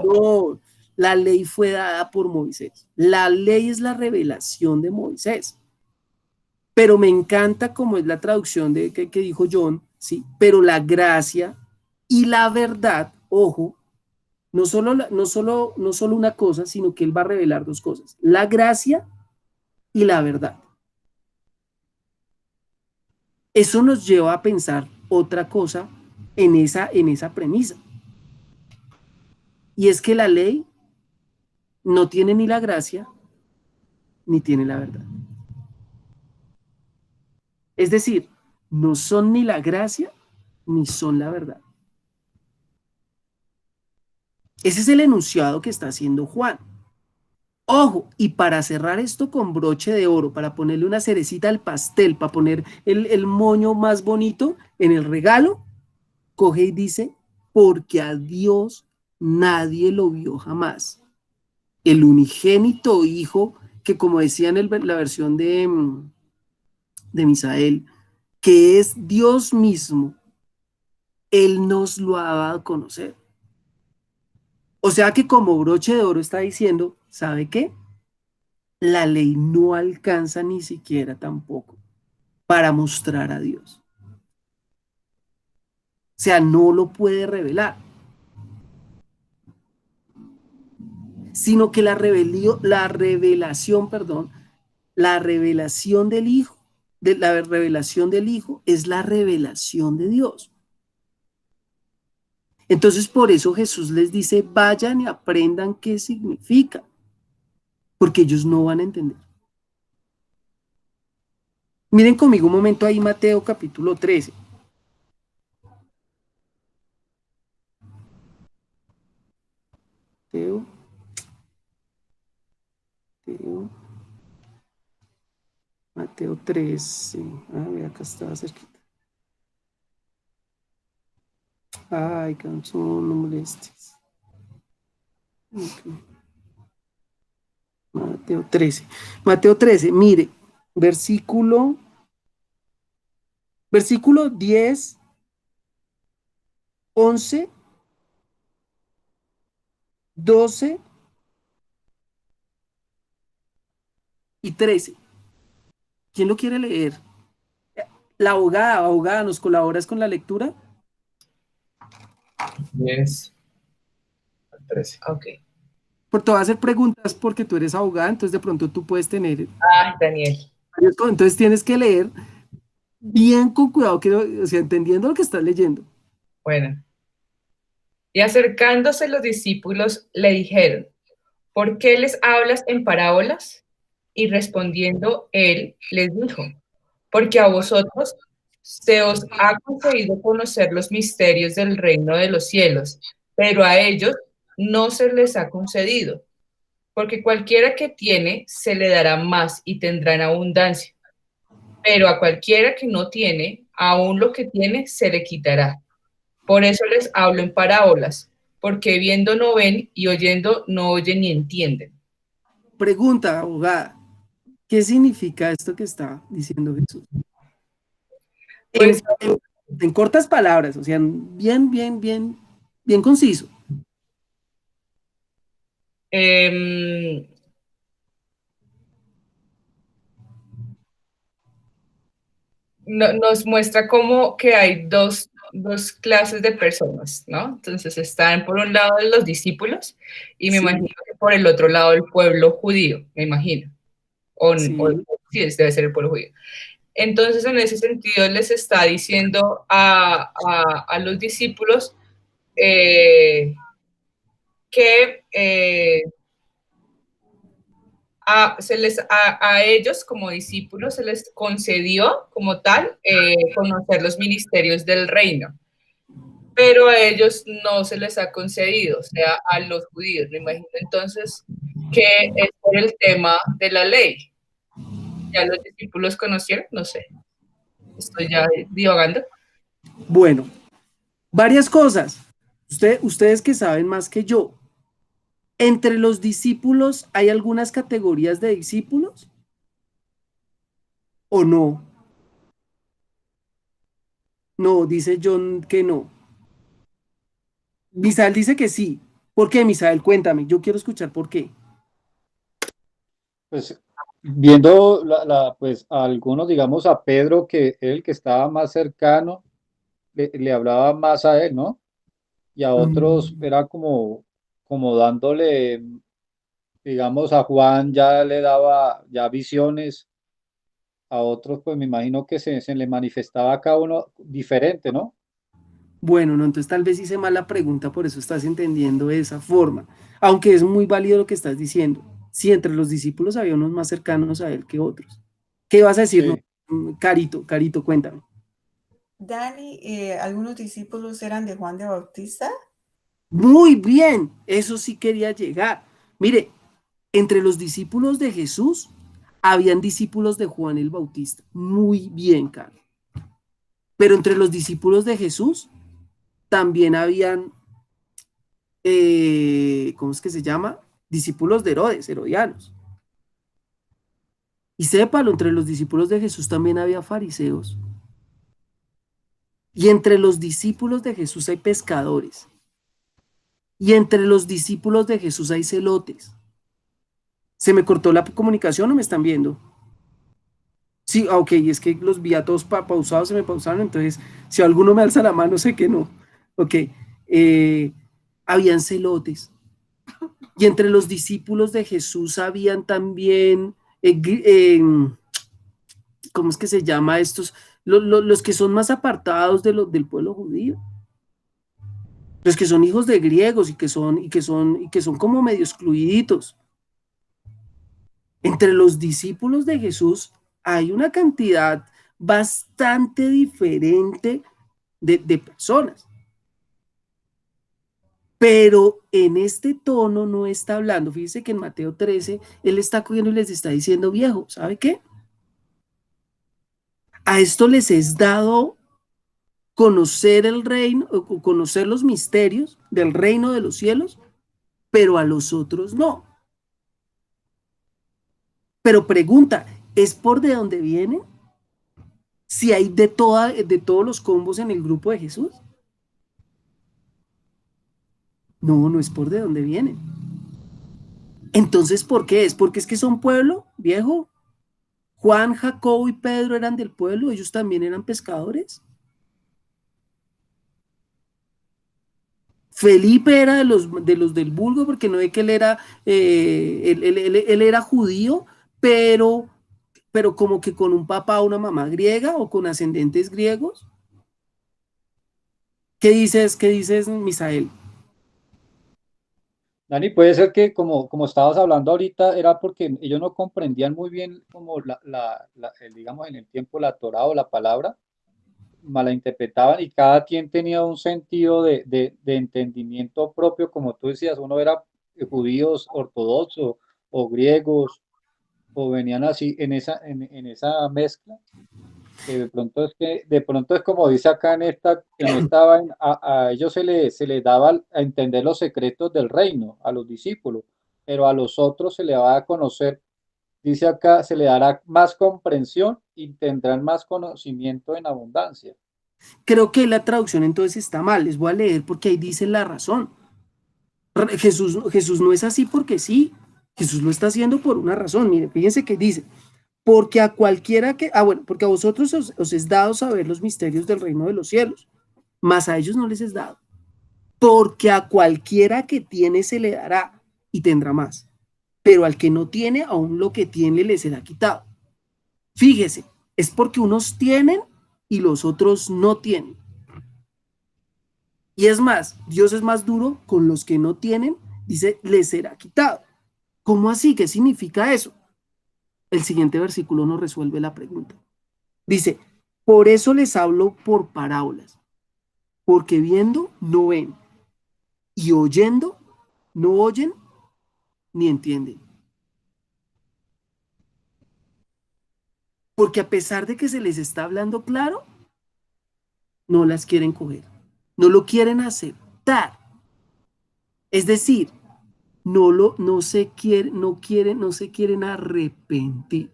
No, la ley fue dada por Moisés. La ley es la revelación de Moisés. Pero me encanta como es la traducción que dijo John, sí, pero la gracia y la verdad, ojo, no solo una cosa, sino que él va a revelar dos cosas, la gracia y la verdad. Eso nos lleva a pensar otra cosa en esa premisa. Y es que la ley no tiene ni la gracia ni tiene la verdad. Es decir, no son ni la gracia ni son la verdad. Ese es el enunciado que está haciendo Juan. Ojo, y para cerrar esto con broche de oro, para ponerle una cerecita al pastel, para poner el moño más bonito en el regalo, coge y dice, porque a Dios nadie lo vio jamás. El unigénito Hijo que como decía en la versión de Misael, que es Dios mismo, Él nos lo ha dado a conocer. O sea que como broche de oro está diciendo, ¿sabe qué? La ley no alcanza ni siquiera tampoco para mostrar a Dios. O sea, no lo puede revelar. Sino que la revelación del Hijo, la revelación del Hijo es la revelación de Dios. Entonces, por eso Jesús les dice, vayan y aprendan qué significa, porque ellos no van a entender. Miren conmigo un momento ahí Mateo capítulo 13. Mateo 13. Ah, mira, acá estaba cerquita. Ay, canción, no molestes. Okay. Mateo 13. Mateo 13, mire, versículo 10, 11, 12 y 13. ¿Quién lo quiere leer? La abogada, ¿nos colaboras con la lectura? 10 al 13. Ok. Porque te voy a hacer preguntas porque tú eres abogada, entonces de pronto tú puedes tener. Ay, Daniel. Entonces tienes que leer bien con cuidado, o sea, entendiendo lo que estás leyendo. Bueno. Y acercándose los discípulos le dijeron, ¿por qué les hablas en parábolas? Y respondiendo él les dijo, porque a vosotros se os ha concedido conocer los misterios del reino de los cielos, pero a ellos no se les ha concedido, porque cualquiera que tiene se le dará más y tendrá en abundancia, pero a cualquiera que no tiene, aún lo que tiene se le quitará. Por eso les hablo en parábolas, porque viendo no ven y oyendo no oyen ni entienden. Pregunta, abogada, ¿qué significa esto que está diciendo Jesús? Pues, En cortas palabras, o sea, bien conciso. Nos muestra como que hay dos clases de personas, ¿no? Entonces están por un lado los discípulos y me imagino que por el otro lado el pueblo judío, me imagino. Sí, debe ser el pueblo judío. Entonces, en ese sentido, les está diciendo a los discípulos que a ellos como discípulos se les concedió como tal conocer los ministerios del reino, pero a ellos no se les ha concedido, o sea, a los judíos, me imagino entonces que es por el tema de la ley. ¿Ya los discípulos conocieron? No sé, estoy ya divagando. Bueno, varias cosas. Ustedes que saben más que yo, ¿entre los discípulos hay algunas categorías de discípulos? ¿O no? No, dice John que no. Misael dice que sí. ¿Por qué, Misael? Cuéntame, yo quiero escuchar por qué. Pues viendo pues a algunos, digamos a Pedro, que el que estaba más cercano, le hablaba más a él, ¿no? Y a otros era como dándole, digamos, a Juan ya le daba ya visiones, a otros pues me imagino que se le manifestaba a cada uno diferente, ¿no? Bueno, no, entonces tal vez hice mal la pregunta, por eso estás entendiendo de esa forma. Aunque es muy válido lo que estás diciendo. Sí, entre los discípulos había unos más cercanos a él que otros. ¿Qué vas a decir? Sí. No, Carito, cuéntame. Dani, ¿algunos discípulos eran de Juan de Bautista? Muy bien, eso sí quería llegar. Mire, entre los discípulos de Jesús habían discípulos de Juan el Bautista. Muy bien, Carlos. Pero entre los discípulos de Jesús también habían, ¿cómo es que se llama? Discípulos de Herodes, herodianos. Y sépalo, entre los discípulos de Jesús también había fariseos. Y entre los discípulos de Jesús hay pescadores. Y entre los discípulos de Jesús hay celotes. ¿Se me cortó la comunicación o me están viendo? Sí, ok, es que los vi a todos pausados, se me pausaron, entonces si alguno me alza la mano, sé que no. Ok, habían celotes. Y entre los discípulos de Jesús habían también, ¿cómo es que se llama estos? Los que son más apartados del pueblo judío. Los que son hijos de griegos y que son como medio excluiditos. Entre los discípulos de Jesús hay una cantidad bastante diferente de personas. Pero en este tono no está hablando. Fíjense que en Mateo 13, él está cogiendo y les está diciendo, viejo, ¿sabe qué? A esto les es dado conocer el reino, o conocer los misterios del reino de los cielos, pero a los otros no. Pero pregunta, ¿es por de dónde vienen? Si hay de todos los combos en el grupo de Jesús. No, no es por de dónde vienen. Entonces, ¿por qué es? Porque es que son pueblo, viejo. Juan, Jacobo y Pedro eran del pueblo, ellos también eran pescadores. Felipe era de los del vulgo, porque no es que él era, él era judío, pero como que con un papá o una mamá griega o con ascendentes griegos. ¿Qué dices, Misael? Dani, puede ser que como estabas hablando ahorita, era porque ellos no comprendían muy bien como digamos, en el tiempo la Torá o la palabra, malinterpretaban y cada quien tenía un sentido de entendimiento propio, como tú decías, uno era judíos ortodoxos o griegos, o venían así en esa mezcla, que de pronto es como dice acá en esta vaina, a ellos se les daba a entender los secretos del reino, a los discípulos, pero a los otros se les va a conocer, dice acá, se le dará más comprensión y tendrán más conocimiento en abundancia. Creo que la traducción entonces está mal, les voy a leer porque ahí dice la razón. Jesús no es así porque sí, Jesús lo está haciendo por una razón. Mire, fíjense que dice, porque a cualquiera porque a vosotros os es dado saber los misterios del reino de los cielos, mas a ellos no les es dado. Porque a cualquiera que tiene se le dará y tendrá más, pero al que no tiene, aún lo que tiene le será quitado. Fíjese, es porque unos tienen y los otros no tienen. Y es más, Dios es más duro con los que no tienen, dice, les será quitado. ¿Cómo así? ¿Qué significa eso? El siguiente versículo nos resuelve la pregunta. Dice, por eso les hablo por parábolas, porque viendo no ven, y oyendo no oyen ni entienden. Porque a pesar de que se les está hablando claro, no las quieren coger, no lo quieren aceptar. Es decir, no se quieren arrepentir.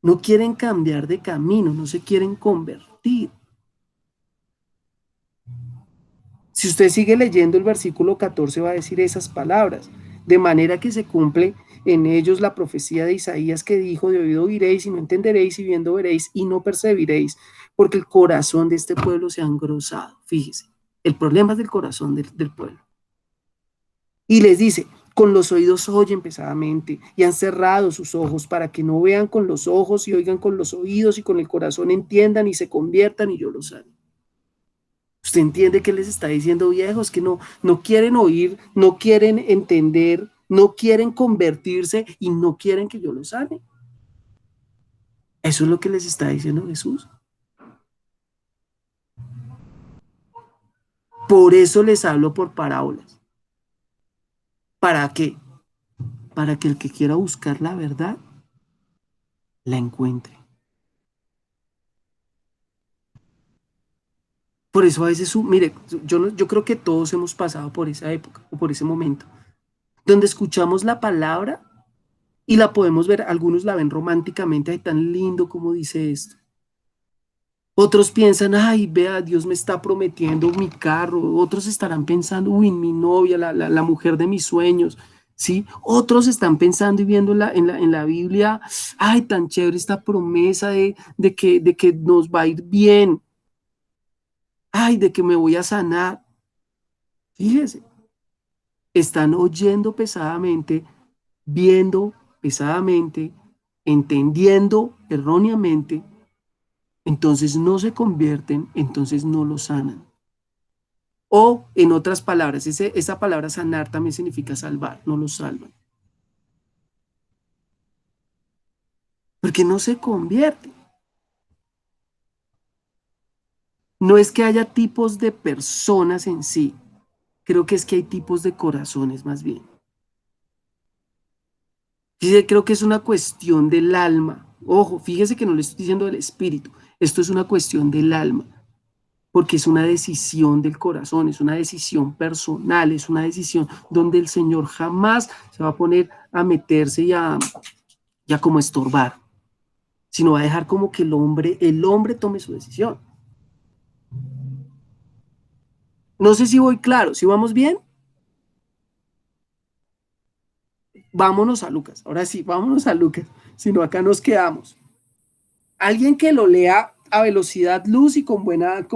No quieren cambiar de camino, no se quieren convertir. Si usted sigue leyendo el versículo 14 va a decir esas palabras, de manera que se cumple en ellos la profecía de Isaías que dijo, de oído oiréis y no entenderéis, y viendo veréis y no percibiréis, porque el corazón de este pueblo se ha engrosado. Fíjese, el problema es del corazón del pueblo. Y les dice, con los oídos oyen pesadamente y han cerrado sus ojos para que no vean con los ojos y oigan con los oídos y con el corazón entiendan y se conviertan y yo los sane. ¿Usted entiende qué les está diciendo, viejos? Que no quieren oír, no quieren entender, no quieren convertirse y no quieren que yo los sane. Eso es lo que les está diciendo Jesús. Por eso les hablo por parábolas. ¿Para qué? Para que el que quiera buscar la verdad, la encuentre. Por eso a veces, mire, yo creo que todos hemos pasado por esa época o por ese momento, donde escuchamos la palabra Y la podemos ver, algunos la ven románticamente, ay, tan lindo como dice esto. Otros piensan, ay, vea, Dios me está prometiendo mi carro. Otros estarán pensando, uy, mi novia, la mujer de mis sueños, ¿sí? Otros están pensando y viendo en la Biblia, ay, tan chévere esta promesa de que nos va a ir bien. Ay, de que me voy a sanar. Fíjese, están oyendo pesadamente, viendo pesadamente, entendiendo erróneamente, entonces no se convierten, entonces no lo sanan. O en otras palabras, esa palabra sanar también significa salvar, no lo salvan. Porque no se convierte. No es que haya tipos de personas en sí, creo que es que hay tipos de corazones más bien. Sí, creo que es una cuestión del alma. Ojo, fíjese que no le estoy diciendo del espíritu, esto es una cuestión del alma, porque es una decisión del corazón, es una decisión personal, es una decisión donde el Señor jamás se va a poner a meterse y a como estorbar, sino va a dejar como que el hombre tome su decisión. No sé si voy claro, ¿si vamos bien? Vámonos a Lucas, ahora sí, vámonos a Lucas, si no acá nos quedamos. Alguien que lo lea a velocidad luz y con buena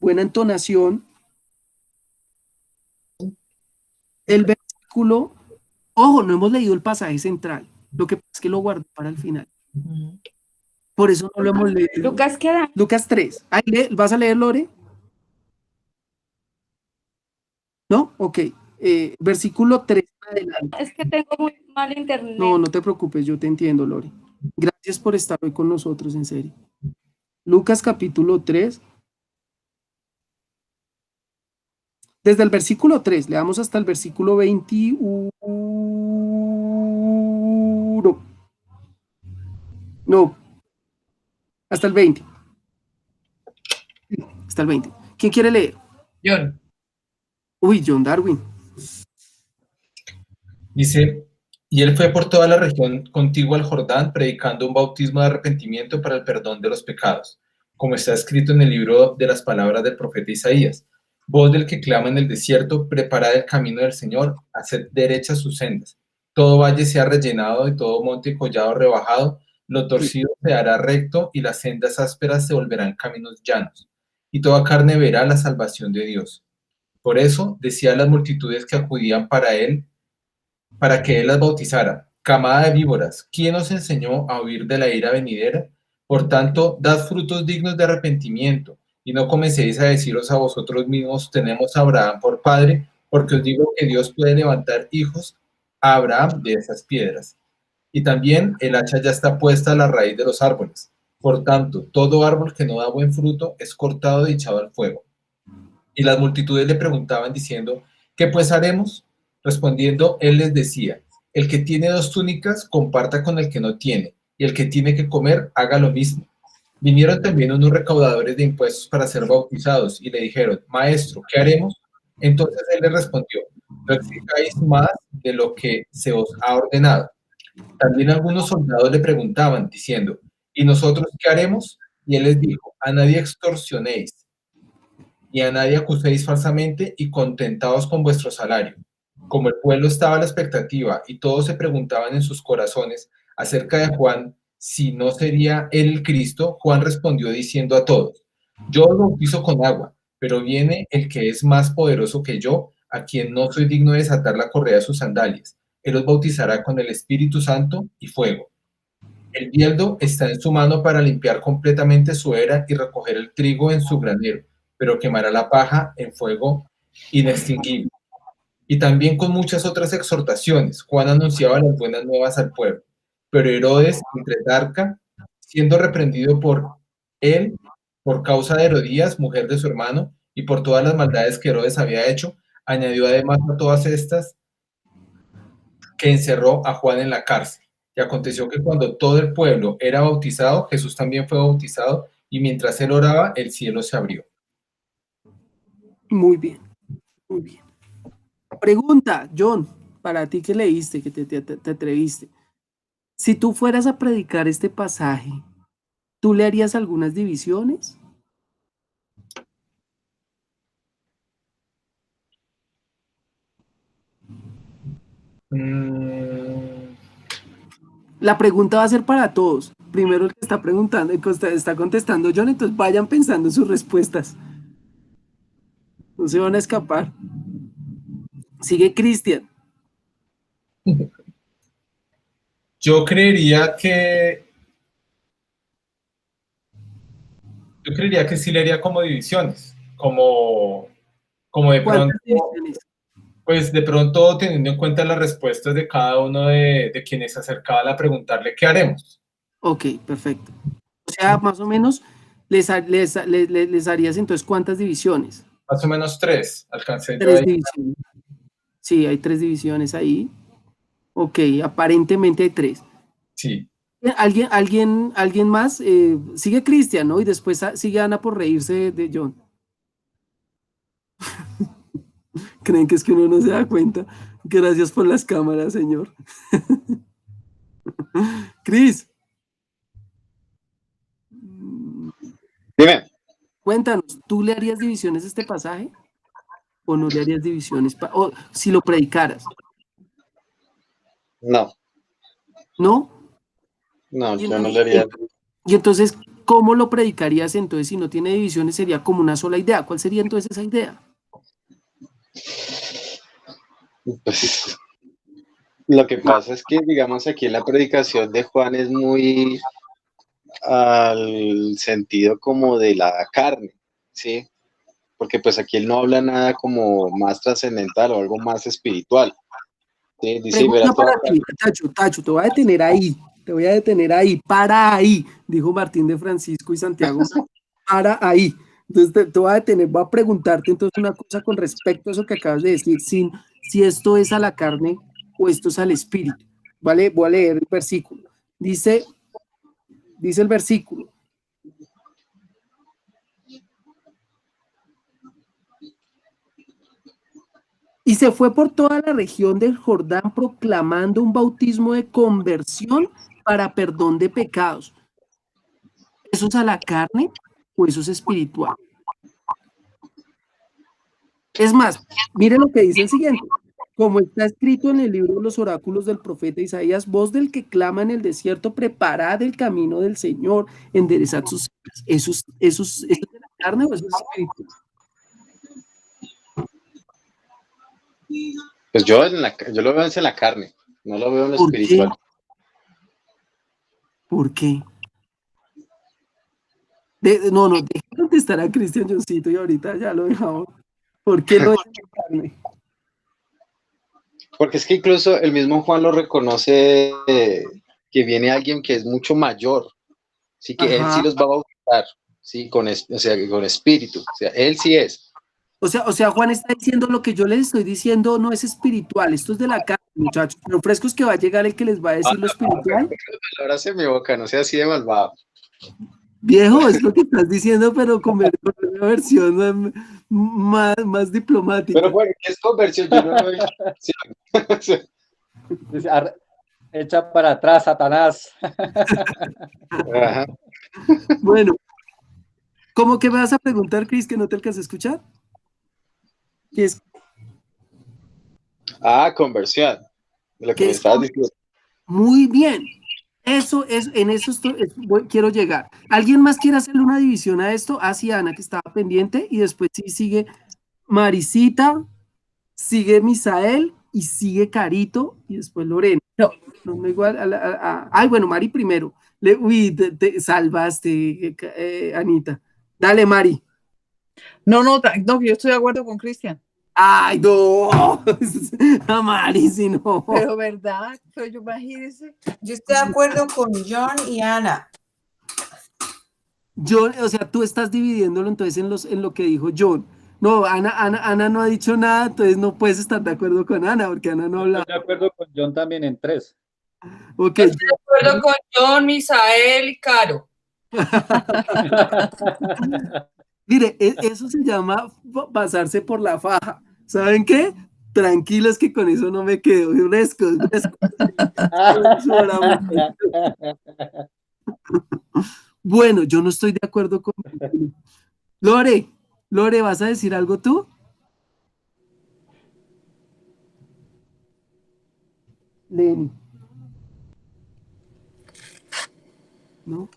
entonación. El versículo, ojo, no hemos leído el pasaje central, lo que pasa es que lo guardo para el final. Por eso no lo hemos leído. Lucas queda. Lucas 3. ¿Vas a leer, Lore? ¿No? Ok. Versículo 3 adelante. Es que tengo muy mal internet. No, no te preocupes, yo te entiendo, Lore. Gracias por estar hoy con nosotros, en serio. Lucas capítulo 3. Desde el versículo 3, leamos hasta el versículo 21. No, hasta el 20. Hasta el 20. ¿Quién quiere leer? John. Uy, John Darwin. Dice, y él fue por toda la región contigua al Jordán, predicando un bautismo de arrepentimiento para el perdón de los pecados, como está escrito en el libro de las palabras del profeta Isaías. Voz del que clama en el desierto, preparad el camino del Señor, haced derechas sus sendas. Todo valle sea rellenado y todo monte y collado rebajado, lo torcido se hará recto y las sendas ásperas se volverán caminos llanos. Y toda carne verá la salvación de Dios. Por eso decía a las multitudes que acudían para que él las bautizara. Camada de víboras, ¿quién os enseñó a huir de la ira venidera? Por tanto, dad frutos dignos de arrepentimiento, y no comencéis a deciros a vosotros mismos, tenemos a Abraham por padre, porque os digo que Dios puede levantar hijos a Abraham de esas piedras. Y también el hacha ya está puesta a la raíz de los árboles. Por tanto, todo árbol que no da buen fruto es cortado y echado al fuego. Y las multitudes le preguntaban diciendo, ¿qué pues haremos? Respondiendo, él les decía, el que tiene 2 túnicas, comparta con el que no tiene, y el que tiene que comer, haga lo mismo. Vinieron también unos recaudadores de impuestos para ser bautizados, y le dijeron, Maestro, ¿qué haremos? Entonces él les respondió, no exijáis más de lo que se os ha ordenado. También algunos soldados le preguntaban, diciendo, ¿y nosotros qué haremos? Y él les dijo, a nadie extorsionéis, y a nadie acuséis falsamente, y contentaos con vuestro salario. Como el pueblo estaba a la expectativa y todos se preguntaban en sus corazones acerca de Juan, si no sería él el Cristo, Juan respondió diciendo a todos, yo os bautizo con agua, pero viene el que es más poderoso que yo, a quien no soy digno de desatar la correa de sus sandalias. Él os bautizará con el Espíritu Santo y fuego. El bieldo está en su mano para limpiar completamente su era y recoger el trigo en su granero, pero quemará la paja en fuego inextinguible. Y también con muchas otras exhortaciones, Juan anunciaba las buenas nuevas al pueblo. Pero Herodes, entre Tarca, siendo reprendido por él, por causa de Herodías, mujer de su hermano, y por todas las maldades que Herodes había hecho, añadió además a todas estas que encerró a Juan en la cárcel. Y aconteció que cuando todo el pueblo era bautizado, Jesús también fue bautizado, y mientras él oraba, el cielo se abrió. Muy bien, muy bien. Pregunta, John. para ti que leíste, que te atreviste, si tú fueras a predicar este pasaje, ¿tú le harías algunas divisiones? La pregunta va a ser para todos. Primero el que está preguntando, está contestando John, entonces vayan pensando en sus respuestas. No se van a escapar. Sigue Cristian. Yo creería que sí le haría como divisiones, como de ¿Cuántas pronto, divisiones? pues de pronto teniendo en cuenta las respuestas de cada uno de quienes se acercaban a preguntarle qué haremos. Ok, perfecto. O sea, más o menos les harías entonces ¿cuántas divisiones? Más o menos 3, alcancé yo 3 ahí. divisiones. Sí, hay 3 divisiones ahí. Ok, aparentemente hay 3. Sí. ¿Alguien más? Sigue Cristian, ¿no? Y después sigue Ana por reírse de John. ¿Creen que es que uno no se da cuenta? Gracias por las cámaras, señor. Cris. Dime. Cuéntanos, ¿tú le harías divisiones a este pasaje? ¿O no le harías divisiones? O si lo predicaras. No. ¿No? No, yo no le haría. Y entonces, ¿cómo lo predicarías entonces si no tiene divisiones? Sería como una sola idea. ¿Cuál sería entonces esa idea? Pues, lo que pasa es que, digamos, aquí la predicación de Juan es muy al sentido como de la carne, ¿sí? Porque pues aquí él no habla nada como más trascendental o algo más espiritual. ¿Sí? Dice, Pregunta para ti, Tacho, te voy a detener ahí. Te voy a detener ahí. Para ahí, dijo Martín de Francisco y Santiago. Para ahí. Entonces te voy a detener, voy a preguntarte entonces una cosa con respecto a eso que acabas de decir, si esto es a la carne o esto es al espíritu. ¿Vale? Voy a leer el versículo. Dice el versículo. Y se fue por toda la región del Jordán proclamando un bautismo de conversión para perdón de pecados. ¿Eso es a la carne o eso es espiritual? Es más, mire lo que dice el siguiente. Como está escrito en el libro de los oráculos del profeta Isaías, voz del que clama en el desierto, preparad el camino del Señor, enderezad sus sendas. ¿Eso es de la carne o eso es espiritual? Pues yo lo veo en la carne, no lo veo en lo ¿Por espiritual. qué? ¿Por qué? No, deja de contestar a Cristian Johncito y ahorita ya lo dejamos. ¿Por qué lo es en la carne? Porque es que incluso el mismo Juan lo reconoce, que viene alguien que es mucho mayor, sí, que él sí los va a bautizar, sí, con espíritu, o sea, él sí es. O sea, Juan está diciendo lo que yo les estoy diciendo no es espiritual, esto es de la carne, muchachos. Pero frescos que va a llegar el que les va a decir lo espiritual. Ahora se me boca, no sea así de malvado. Viejo, es lo que estás diciendo, pero con una versión más diplomática. Pero bueno, ¿qué es conversión? Yo no lo he dicho. Echa para atrás, Satanás. Ajá. Bueno, ¿cómo que me vas a preguntar, Cris, que no te alcancé a escuchar? ¿Qué es? Conversión. Lo que me estabas diciendo. Muy bien. Quiero llegar. ¿Alguien más quiere hacerle una división a esto? Sí, Ana, que estaba pendiente, y después sí sigue Maricita, sigue Misael y sigue Carito y después Lorena. No igual bueno, Mari primero. Te salvaste, Anita. Dale, Mari. No, yo estoy de acuerdo con Cristian. Ay, no. Mari, si no. Pero verdad, pero yo imagínense. Yo estoy de acuerdo con John y Ana. O sea, tú estás dividiéndolo entonces en lo que dijo John. No, Ana no ha dicho nada, entonces no puedes estar de acuerdo con Ana, porque Ana no habla. Estoy de acuerdo con John también en 3. Okay. Estoy de acuerdo con John, Misael y Caro. Mire, eso se llama pasarse por la faja. ¿Saben qué? Tranquilos que con eso no me quedo. Frescos, frescos. Bueno, yo no estoy de acuerdo con... Lore, ¿vas a decir algo tú? Lenny. No,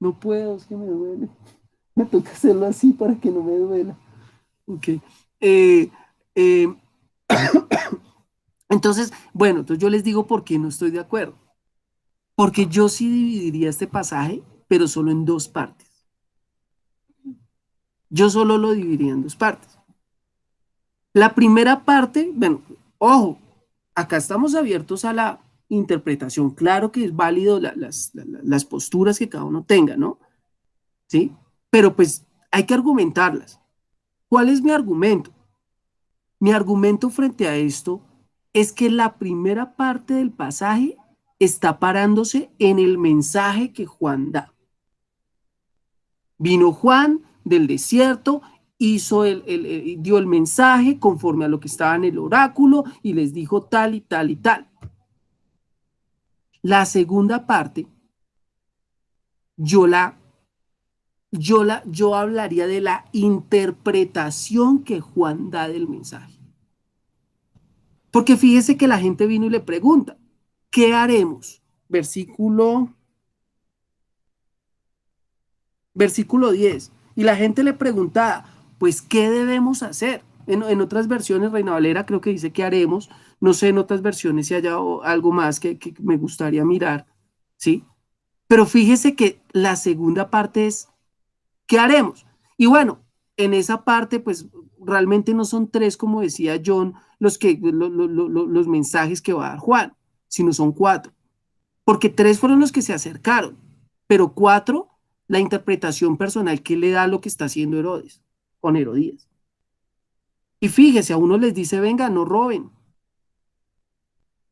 no puedo, es que me duele. Me toca hacerlo así para que no me duela. Ok. Eh, eh, entonces, bueno, entonces yo les digo por qué no estoy de acuerdo. Porque yo sí dividiría este pasaje, pero solo en dos partes. Yo solo lo dividiría en dos partes. La primera parte, bueno, ojo, acá estamos abiertos a la interpretación. Claro que es válido las posturas que cada uno tenga, ¿no? ¿Sí? Pero pues hay que argumentarlas. ¿Cuál es mi argumento? Mi argumento frente a esto es que la primera parte del pasaje está parándose en el mensaje que Juan da. Vino Juan del desierto, dio el mensaje conforme a lo que estaba en el oráculo y les dijo tal y tal y tal. La segunda parte, yo hablaría de la interpretación que Juan da del mensaje. Porque fíjese que la gente vino y le pregunta, ¿qué haremos? Versículo 10. Y la gente le preguntaba, pues, ¿qué debemos hacer? En otras versiones, Reina Valera creo que dice ¿qué haremos? No sé en otras versiones si haya algo más que me gustaría mirar, ¿sí? Pero fíjese que la segunda parte es, ¿qué haremos? Y bueno, en esa parte, pues, realmente no son tres, como decía John, los mensajes que va a dar Juan, sino son 4. Porque 3 fueron los que se acercaron, pero 4, la interpretación personal que le da a lo que está haciendo Herodes, con Herodías. Y fíjese, a uno les dice, venga, no roben.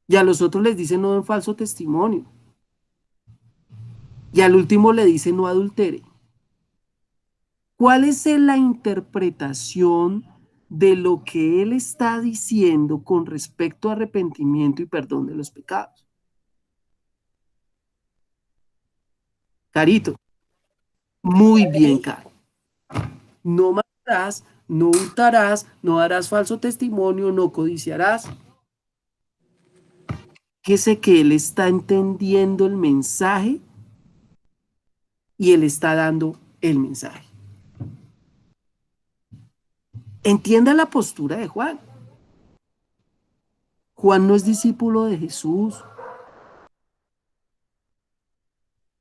Y a los otros les dice, no den falso testimonio. Y al último le dice, no adultere. ¿Cuál es la interpretación de lo que él está diciendo con respecto a arrepentimiento y perdón de los pecados? Carito. Muy bien, Caro. No matarás, no hurtarás, no darás falso testimonio, no codiciarás. Fíjese que él está entendiendo el mensaje y él está dando el mensaje. Entienda la postura de Juan. Juan no es discípulo de Jesús.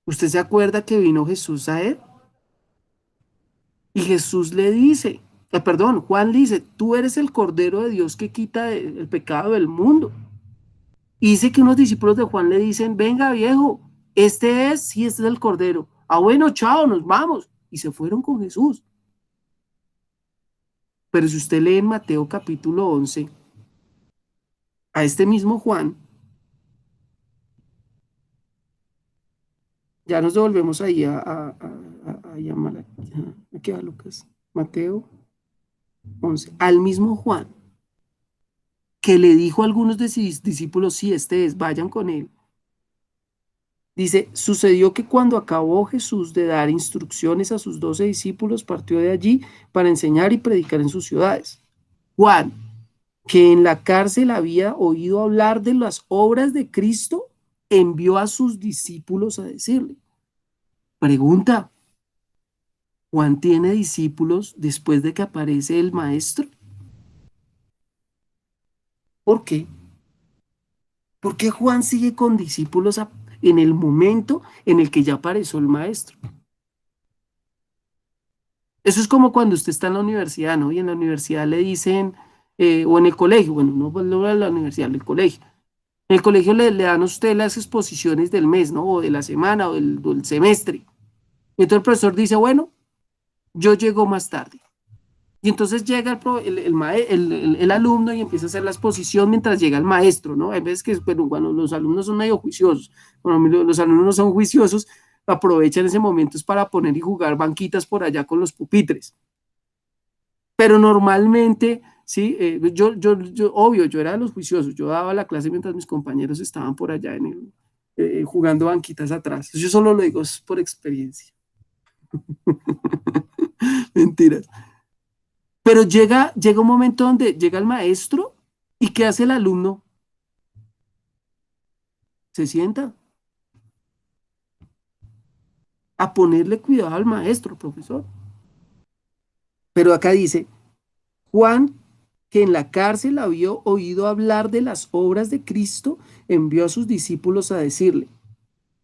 ¿Usted se acuerda que vino Jesús a él? Y Jesús le dice, Juan le dice, tú eres el Cordero de Dios que quita el pecado del mundo. Y dice que unos discípulos de Juan le dicen, venga viejo, sí, este es el Cordero. Ah, bueno, chao, nos vamos. Y se fueron con Jesús. Pero si usted lee en Mateo capítulo 11, a este mismo Juan, ya nos devolvemos ahí a llamar, aquí a Lucas, Mateo 11, al mismo Juan, que le dijo a algunos de sus discípulos, sí, vayan con él. Dice, sucedió que cuando acabó Jesús de dar instrucciones a sus 12 discípulos, partió de allí para enseñar y predicar en sus ciudades. Juan, que en la cárcel había oído hablar de las obras de Cristo, envió a sus discípulos a decirle. Pregunta, ¿Juan tiene discípulos después de que aparece el maestro? ¿Por qué? ¿Por qué Juan sigue con discípulos en el momento en el que ya apareció el maestro? Eso es como cuando usted está en la universidad, ¿no? Y en la universidad le dicen, o en el colegio, bueno, no en la universidad, en el colegio. En el colegio le dan a usted las exposiciones del mes, ¿no? O de la semana o del semestre. Y entonces el profesor dice, bueno, yo llego más tarde. Y entonces llega el alumno y empieza a hacer la exposición mientras llega el maestro, ¿no? Hay veces que, bueno, cuando los alumnos son medio juiciosos, cuando los alumnos no son juiciosos, aprovechan ese momento para poner y jugar banquitas por allá con los pupitres. Pero normalmente Sí, obvio, yo era de los juiciosos, yo daba la clase mientras mis compañeros estaban por allá jugando banquitas atrás. Yo solo lo digo es por experiencia. Mentiras. Pero llega un momento donde llega el maestro y ¿qué hace el alumno? Se sienta a ponerle cuidado al maestro, profesor. Pero acá dice, Juan, que en la cárcel había oído hablar de las obras de Cristo, envió a sus discípulos a decirle,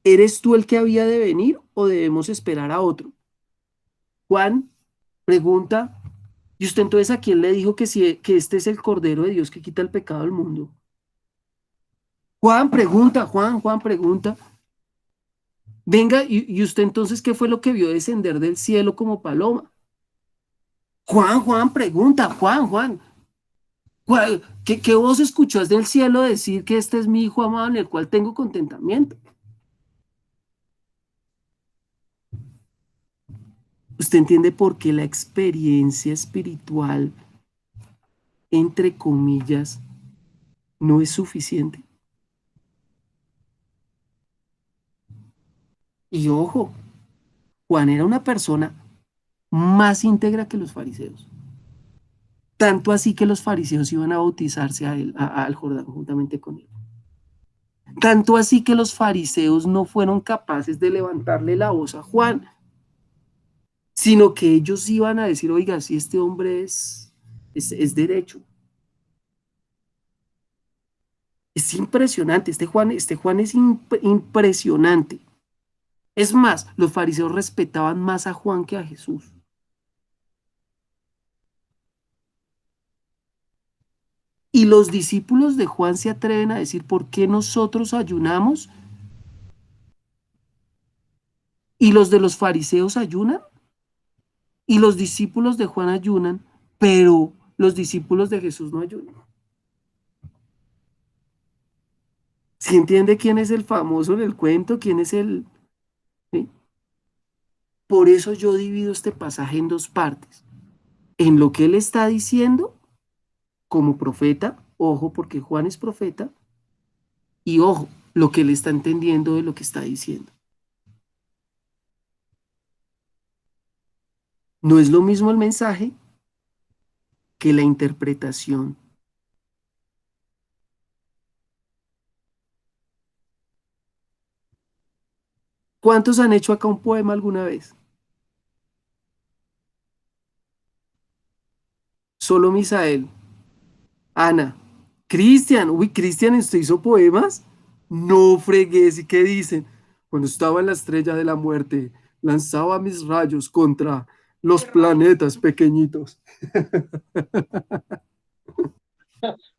¿eres tú el que había de venir o debemos esperar a otro? Juan pregunta, ¿y usted entonces a quién le dijo que este es el Cordero de Dios que quita el pecado del mundo? Juan pregunta, Juan pregunta, venga, ¿y usted entonces qué fue lo que vio descender del cielo como paloma? Juan pregunta, Juan, ¿qué voz escuchó del cielo decir que este es mi hijo amado en el cual tengo contentamiento? ¿Usted entiende por qué la experiencia espiritual, entre comillas, no es suficiente? Y ojo, Juan era una persona más íntegra que los fariseos. Tanto así que los fariseos iban a bautizarse al Jordán juntamente con él. Tanto así que los fariseos no fueron capaces de levantarle la voz a Juan, sino que ellos iban a decir, oiga, si este hombre es derecho. Es impresionante, este Juan es impresionante. Es más, los fariseos respetaban más a Juan que a Jesús. Y los discípulos de Juan se atreven a decir, ¿por qué nosotros ayunamos? ¿Y los de los fariseos ayunan? Y los discípulos de Juan ayunan, pero los discípulos de Jesús no ayunan. ¿Sí entiende quién es el famoso en el cuento? ¿Quién es el...? ¿Sí? Por eso yo divido este pasaje en dos partes. En lo que él está diciendo como profeta, ojo, porque Juan es profeta, y ojo, lo que él está entendiendo de lo que está diciendo. No es lo mismo el mensaje que la interpretación. ¿Cuántos han hecho acá un poema alguna vez? Solo Misael, Ana, Cristian. Uy, Cristian, ¿usted hizo poemas? No fregues, ¿y qué dicen? Cuando estaba en la estrella de la muerte, lanzaba mis rayos contra los planetas pequeñitos.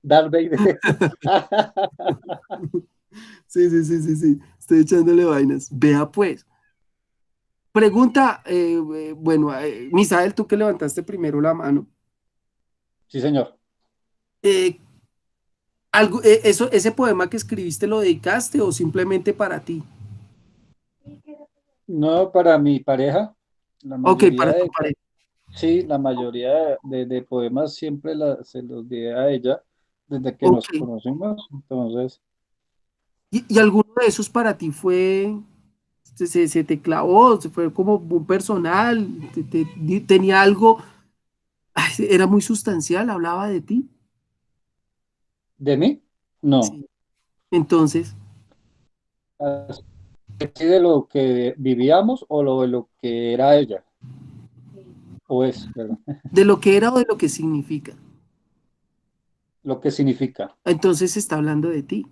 Darth Vader. Sí. Estoy echándole vainas. Vea pues. Pregunta, bueno, Misael, tú que levantaste primero la mano. Sí, señor. ¿Ese poema que escribiste lo dedicaste o simplemente para ti? No, para mi pareja. La Ok, mayoría para tu de, pareja. sí, la mayoría de poemas siempre se los di a ella desde que Ok. nos conocimos. Entonces, ¿Y alguno de esos para ti se te clavó, se fue como un personal, tenía algo, era muy sustancial, hablaba de ti? ¿de mí? No. Sí. Entonces, ¿Sí de lo que vivíamos o de lo que era ella? O es, ¿verdad? de lo que era o de lo que significa. Lo que significa. Entonces se está hablando de ti.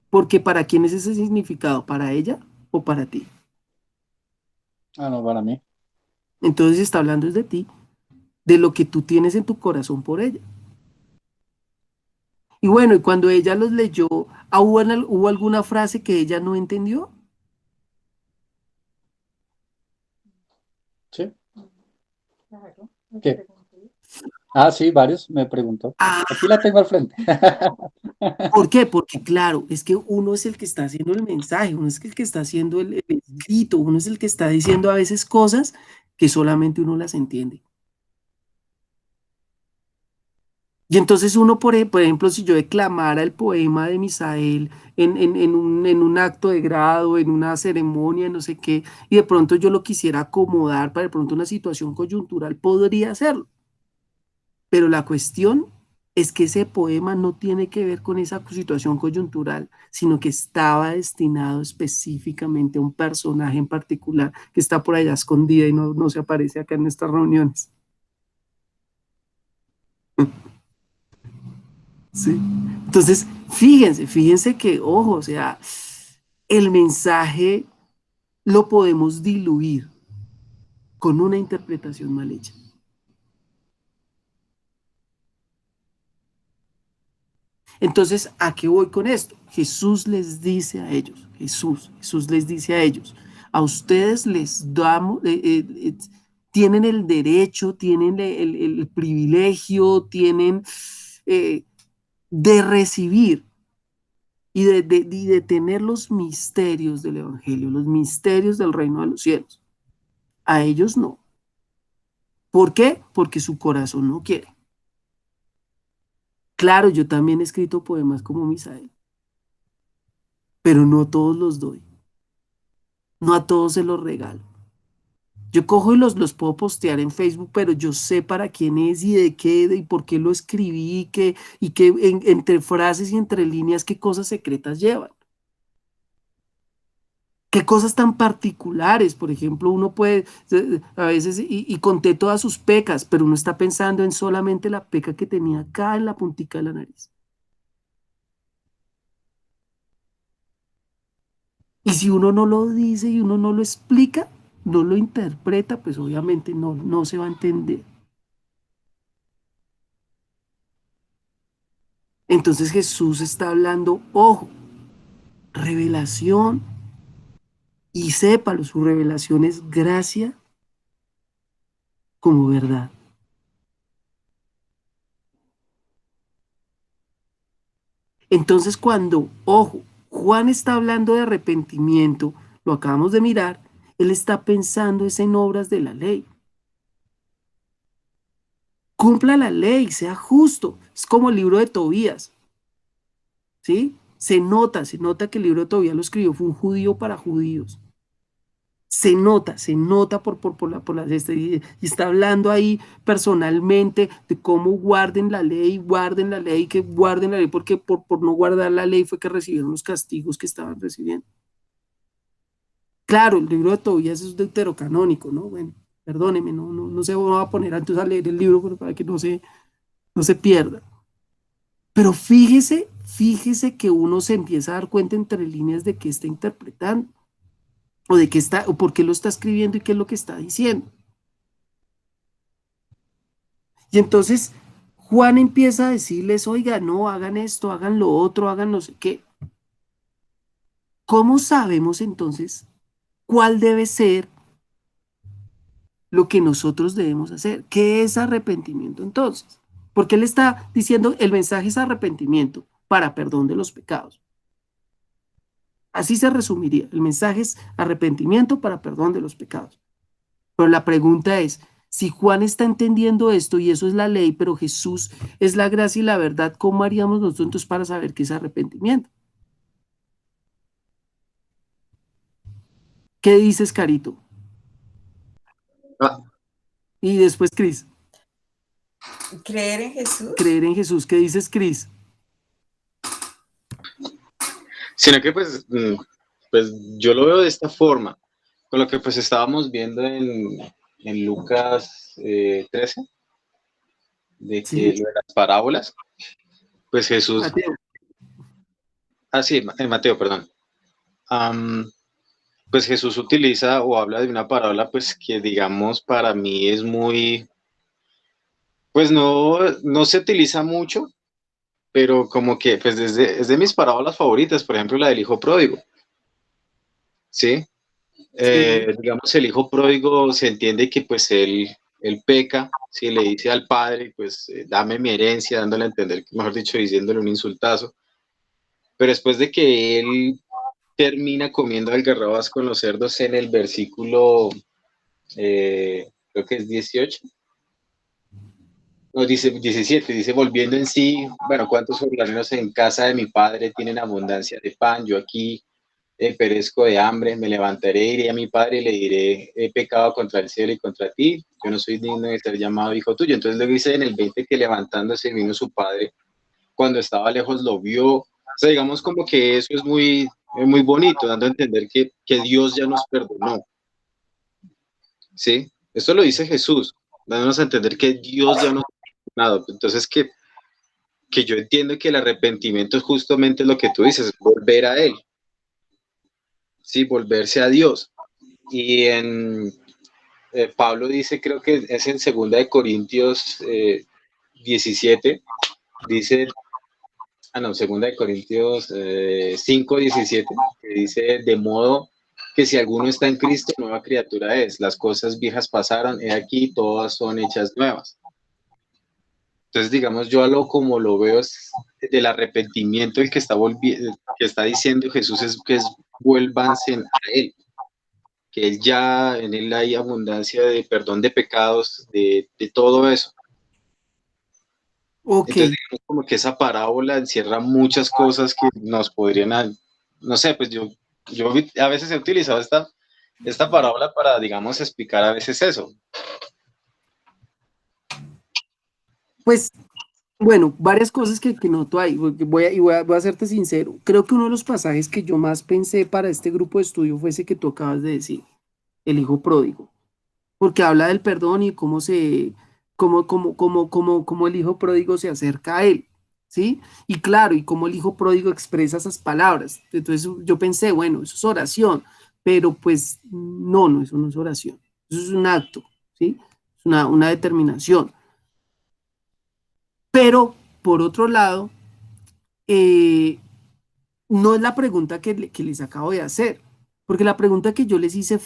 Porque ¿para quién es ese significado? ¿Para ella o para ti? Ah, no, para mí. Entonces se está hablando de ti, de lo que tú tienes en tu corazón por ella. Y bueno, y cuando ella los leyó, ¿hubo alguna frase que ella no entendió? ¿Sí? ¿Qué? Ah, sí, varios me preguntó. Ah, Aquí la tengo al frente. ¿por qué? Porque claro, es que uno es el que está haciendo el mensaje, uno es el que está haciendo el escrito, uno es el que está diciendo a veces cosas que solamente uno las entiende. Y entonces uno, por ejemplo, si yo declamara el poema de Misael en un acto de grado, en una ceremonia, no sé qué, y de pronto yo lo quisiera acomodar para de pronto una situación coyuntural, podría hacerlo. Pero la cuestión es que ese poema no tiene que ver con esa situación coyuntural, sino que estaba destinado específicamente a un personaje en particular que está por allá escondida y no se aparece acá en estas reuniones. Sí. Entonces, fíjense que, ojo, o sea, el mensaje lo podemos diluir con una interpretación mal hecha. Entonces, ¿a qué voy con esto? Jesús les dice a ellos, Jesús les dice a ellos, a ustedes les damos, tienen el derecho, tienen el privilegio, tienen de recibir y de tener los misterios del Evangelio, los misterios del reino de los cielos. A ellos no. ¿Por qué? Porque su corazón no quiere. Claro, yo también he escrito poemas como Misael, pero no todos los doy. No a todos se los regalo. Yo cojo y los puedo postear en Facebook, pero yo sé para quién es y de qué y por qué lo escribí y que entre frases y entre líneas qué cosas secretas llevan. Qué cosas tan particulares, por ejemplo, uno puede, a veces, y conté todas sus pecas, pero uno está pensando en solamente la peca que tenía acá en la puntica de la nariz. Y si uno no lo dice y uno no lo explica, no lo interpreta, pues obviamente no se va a entender. Entonces Jesús está hablando, ojo, revelación, y sépalo, su revelación es gracia como verdad. Entonces cuando, ojo, Juan está hablando de arrepentimiento, lo acabamos de mirar, él está pensando es en obras de la ley. Cumpla la ley, sea justo. Es como el libro de Tobías, ¿sí? Se nota que el libro de Tobías lo escribió, fue un judío para judíos. Se nota por las y está hablando ahí personalmente de cómo guarden la ley, que guarden la ley, porque por no guardar la ley fue que recibieron los castigos que estaban recibiendo. Claro, el libro de Tobías es deuterocanónico, ¿no? Bueno, perdóneme, no se va a poner antes a leer el libro pero para que no se pierda. Pero fíjese que uno se empieza a dar cuenta entre líneas de qué está interpretando, o de qué está, o por qué lo está escribiendo y qué es lo que está diciendo. Y entonces Juan empieza a decirles, oiga, no, hagan esto, hagan lo otro, hagan no sé qué. ¿Cómo sabemos entonces cuál debe ser lo que nosotros debemos hacer? ¿Qué es arrepentimiento entonces? Porque él está diciendo, el mensaje es arrepentimiento para perdón de los pecados. Así se resumiría. El mensaje es arrepentimiento para perdón de los pecados. Pero la pregunta es, si Juan está entendiendo esto y eso es la ley, pero Jesús es la gracia y la verdad, ¿cómo haríamos nosotros entonces para saber qué es arrepentimiento? ¿Qué dices, Carito? Ah, Y después, Cris. Creer en Jesús. Creer en Jesús. ¿Qué dices, Cris? sino que pues yo lo veo de esta forma, con lo que pues estábamos viendo en Lucas 13, de que Sí, lo de las parábolas, pues Jesús, Mateo. sí, en Mateo, perdón. Pues Jesús utiliza o habla de una parábola pues que digamos para mí es muy, pues no se utiliza mucho, pero como que pues es de mis parábolas favoritas, por ejemplo la del hijo pródigo, ¿sí? Sí, Digamos el hijo pródigo se entiende que pues él peca, ¿sí? Le dice al padre pues dame mi herencia, dándole a entender, mejor dicho, diciéndole un insultazo, pero después de que él termina comiendo algarrobas con los cerdos en el versículo creo que es 18. No, dice 17, dice, volviendo en sí, bueno, ¿cuántos jornaleros en casa de mi padre tienen abundancia de pan? Yo aquí perezco de hambre, me levantaré, iré a mi padre y le diré, he pecado contra el cielo y contra ti, yo no soy digno de ser llamado hijo tuyo. Entonces luego dice en el 20 que levantándose vino su padre, cuando estaba lejos lo vio. O sea, digamos como que eso es muy bonito, dando a entender que Dios ya nos perdonó, ¿sí? Esto lo dice Jesús, dándonos a entender que Dios ya nos ha perdonado. Entonces que yo entiendo que el arrepentimiento es justamente lo que tú dices, volver a Él, ¿sí? Volverse a Dios. Y en Pablo dice, creo que es en 2 de Corintios 17, dice, no, 2 de Corintios 5, 17, que dice, de modo que si alguno está en Cristo, nueva criatura es, las cosas viejas pasaron, he aquí, todas son hechas nuevas. Entonces, digamos, yo a lo como lo veo es del arrepentimiento el que está diciendo Jesús es que vuélvanse a Él, que Él ya, en Él hay abundancia de perdón de pecados, de todo eso. Ok, Entonces, digamos, como que esa parábola encierra muchas cosas que nos podrían, no sé, pues yo a veces he utilizado esta parábola para, digamos, explicar a veces eso. pues bueno, varias cosas que noto ahí, porque voy a serte sincero. Creo que uno de los pasajes que yo más pensé para este grupo de estudio fue ese que tú acabas de decir, el hijo pródigo, porque habla del perdón y cómo el hijo pródigo se acerca a él, ¿sí? Y claro, y cómo el hijo pródigo expresa esas palabras. Entonces yo pensé, bueno, eso es oración, pero pues no, eso no es oración, eso es un acto, ¿sí? Es una determinación. Pero, por otro lado, eh, no es la pregunta que les acabo de hacer, porque la pregunta que yo les hice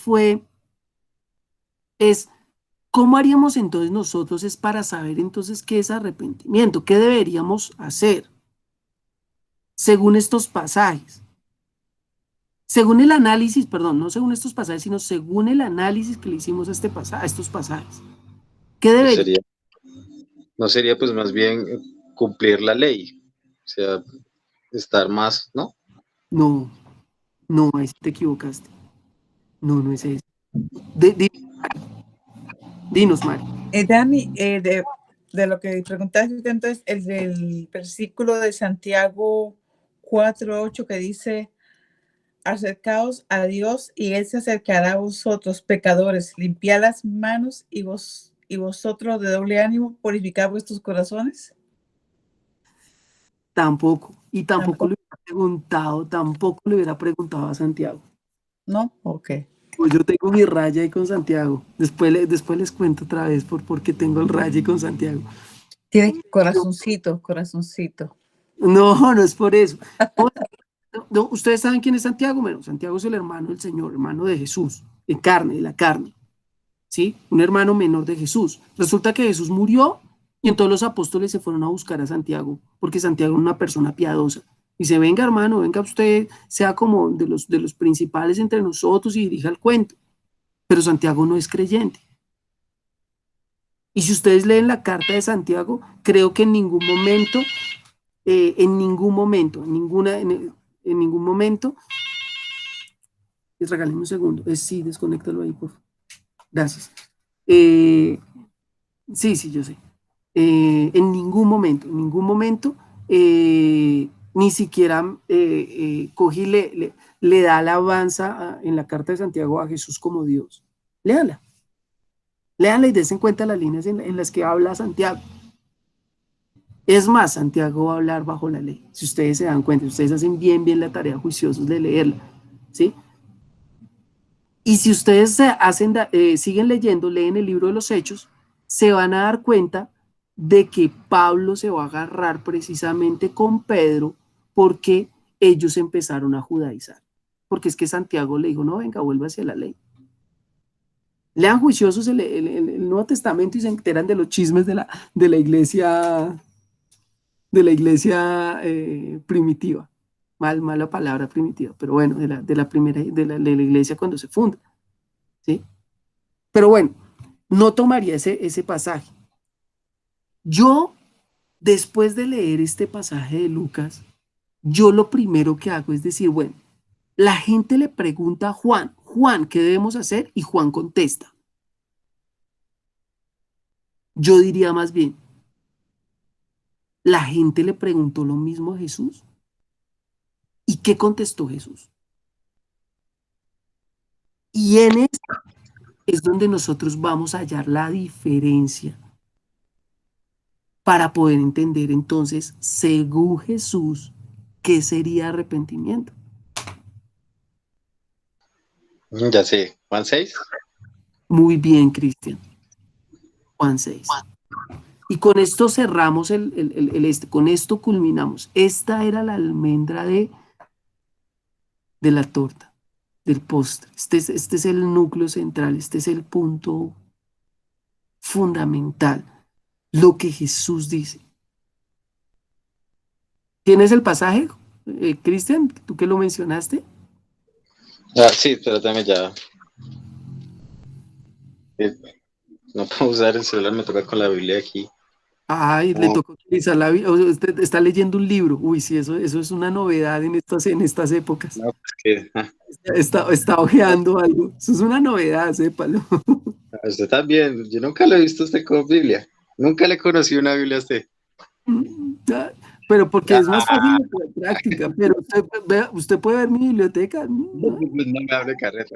es, ¿cómo haríamos entonces nosotros es para saber entonces qué es arrepentimiento? ¿Qué deberíamos hacer según estos pasajes? Según el análisis, perdón, no según estos pasajes, sino según el análisis que le hicimos a, a estos pasajes. ¿Qué Pues debería? no sería pues más bien cumplir la ley, o sea, estar más, ¿no? No, no, ahí sí te equivocaste. No, no es eso. Dinos, Mari. Dani, de lo que preguntaste, entonces, el del versículo de Santiago 4:8 que dice, acercaos a Dios y Él se acercará a vosotros, pecadores, limpiad las manos y vosotros de doble ánimo, purificad vuestros corazones. Tampoco. Y Tampoco. tampoco le hubiera preguntado a Santiago. ¿No? Ok. Pues yo tengo mi raya ahí con Santiago. Después les cuento otra vez por qué tengo el raya ahí con Santiago. Tiene corazoncito. No, no es por eso. No, ¿ustedes saben quién es Santiago? Bueno, Santiago es el hermano del Señor, hermano de Jesús, de carne, de la carne. ¿Sí? Un hermano menor de Jesús. Resulta que Jesús murió y entonces los apóstoles se fueron a buscar a Santiago, porque Santiago es una persona piadosa. Dice, venga hermano, venga usted, sea como de los principales entre nosotros y dirija el cuento. Pero Santiago no es creyente. Y si ustedes leen la carta de Santiago, creo que en ningún momento, en ningún momento, regáleme un segundo, sí, desconéctalo ahí, por favor. Gracias. Sí, yo sé. En ningún momento, ni siquiera coge y le da alabanza en la carta de Santiago a Jesús como Dios. Léala y desen cuenta las líneas en las que habla Santiago. Es más, Santiago va a hablar bajo la ley. Si ustedes se dan cuenta, ustedes hacen bien la tarea juiciosos de leerla, ¿sí? Y si ustedes siguen leyendo, leen el libro de los Hechos, se van a dar cuenta de que Pablo se va a agarrar precisamente con Pedro porque ellos empezaron a judaizar. Porque es que Santiago le dijo, no, venga, vuelva hacia la ley. Lean juiciosos el Nuevo Testamento y se enteran de los chismes de la iglesia, primitiva. Mala palabra primitiva, pero bueno, de la iglesia cuando se funda. ¿Sí? Pero bueno, no tomaría ese pasaje. Yo, después de leer este pasaje de Lucas, yo lo primero que hago es decir, bueno, la gente le pregunta a Juan, Juan, ¿qué debemos hacer? Y Juan contesta. Yo diría más bien, la gente le preguntó lo mismo a Jesús. ¿Y qué contestó Jesús? Y en esto es donde nosotros vamos a hallar la diferencia para poder entender entonces, según Jesús, qué sería arrepentimiento. Ya sé, Juan 6. Muy bien, Cristian. Juan 6. Y con esto cerramos con esto culminamos. Esta era la almendra de la torta, del postre. Este es el núcleo central, este es el punto fundamental, lo que Jesús dice. ¿Tienes el pasaje, Cristian? ¿Tú que lo mencionaste? Ah, sí, espérame ya. No puedo usar el celular, me toca con la Biblia aquí. Ay, le tocó utilizar usted está leyendo un libro. Uy, sí, eso es una novedad en estas épocas. No, pues que, Está hojeando algo. Eso es una novedad, sépalo. usted también, yo nunca lo he visto a usted con Biblia. Nunca le conocí una Biblia a usted. Ya, pero porque es más fácil de práctica. Pero usted puede ver mi biblioteca. No, ¿No? pues no me hable carreta.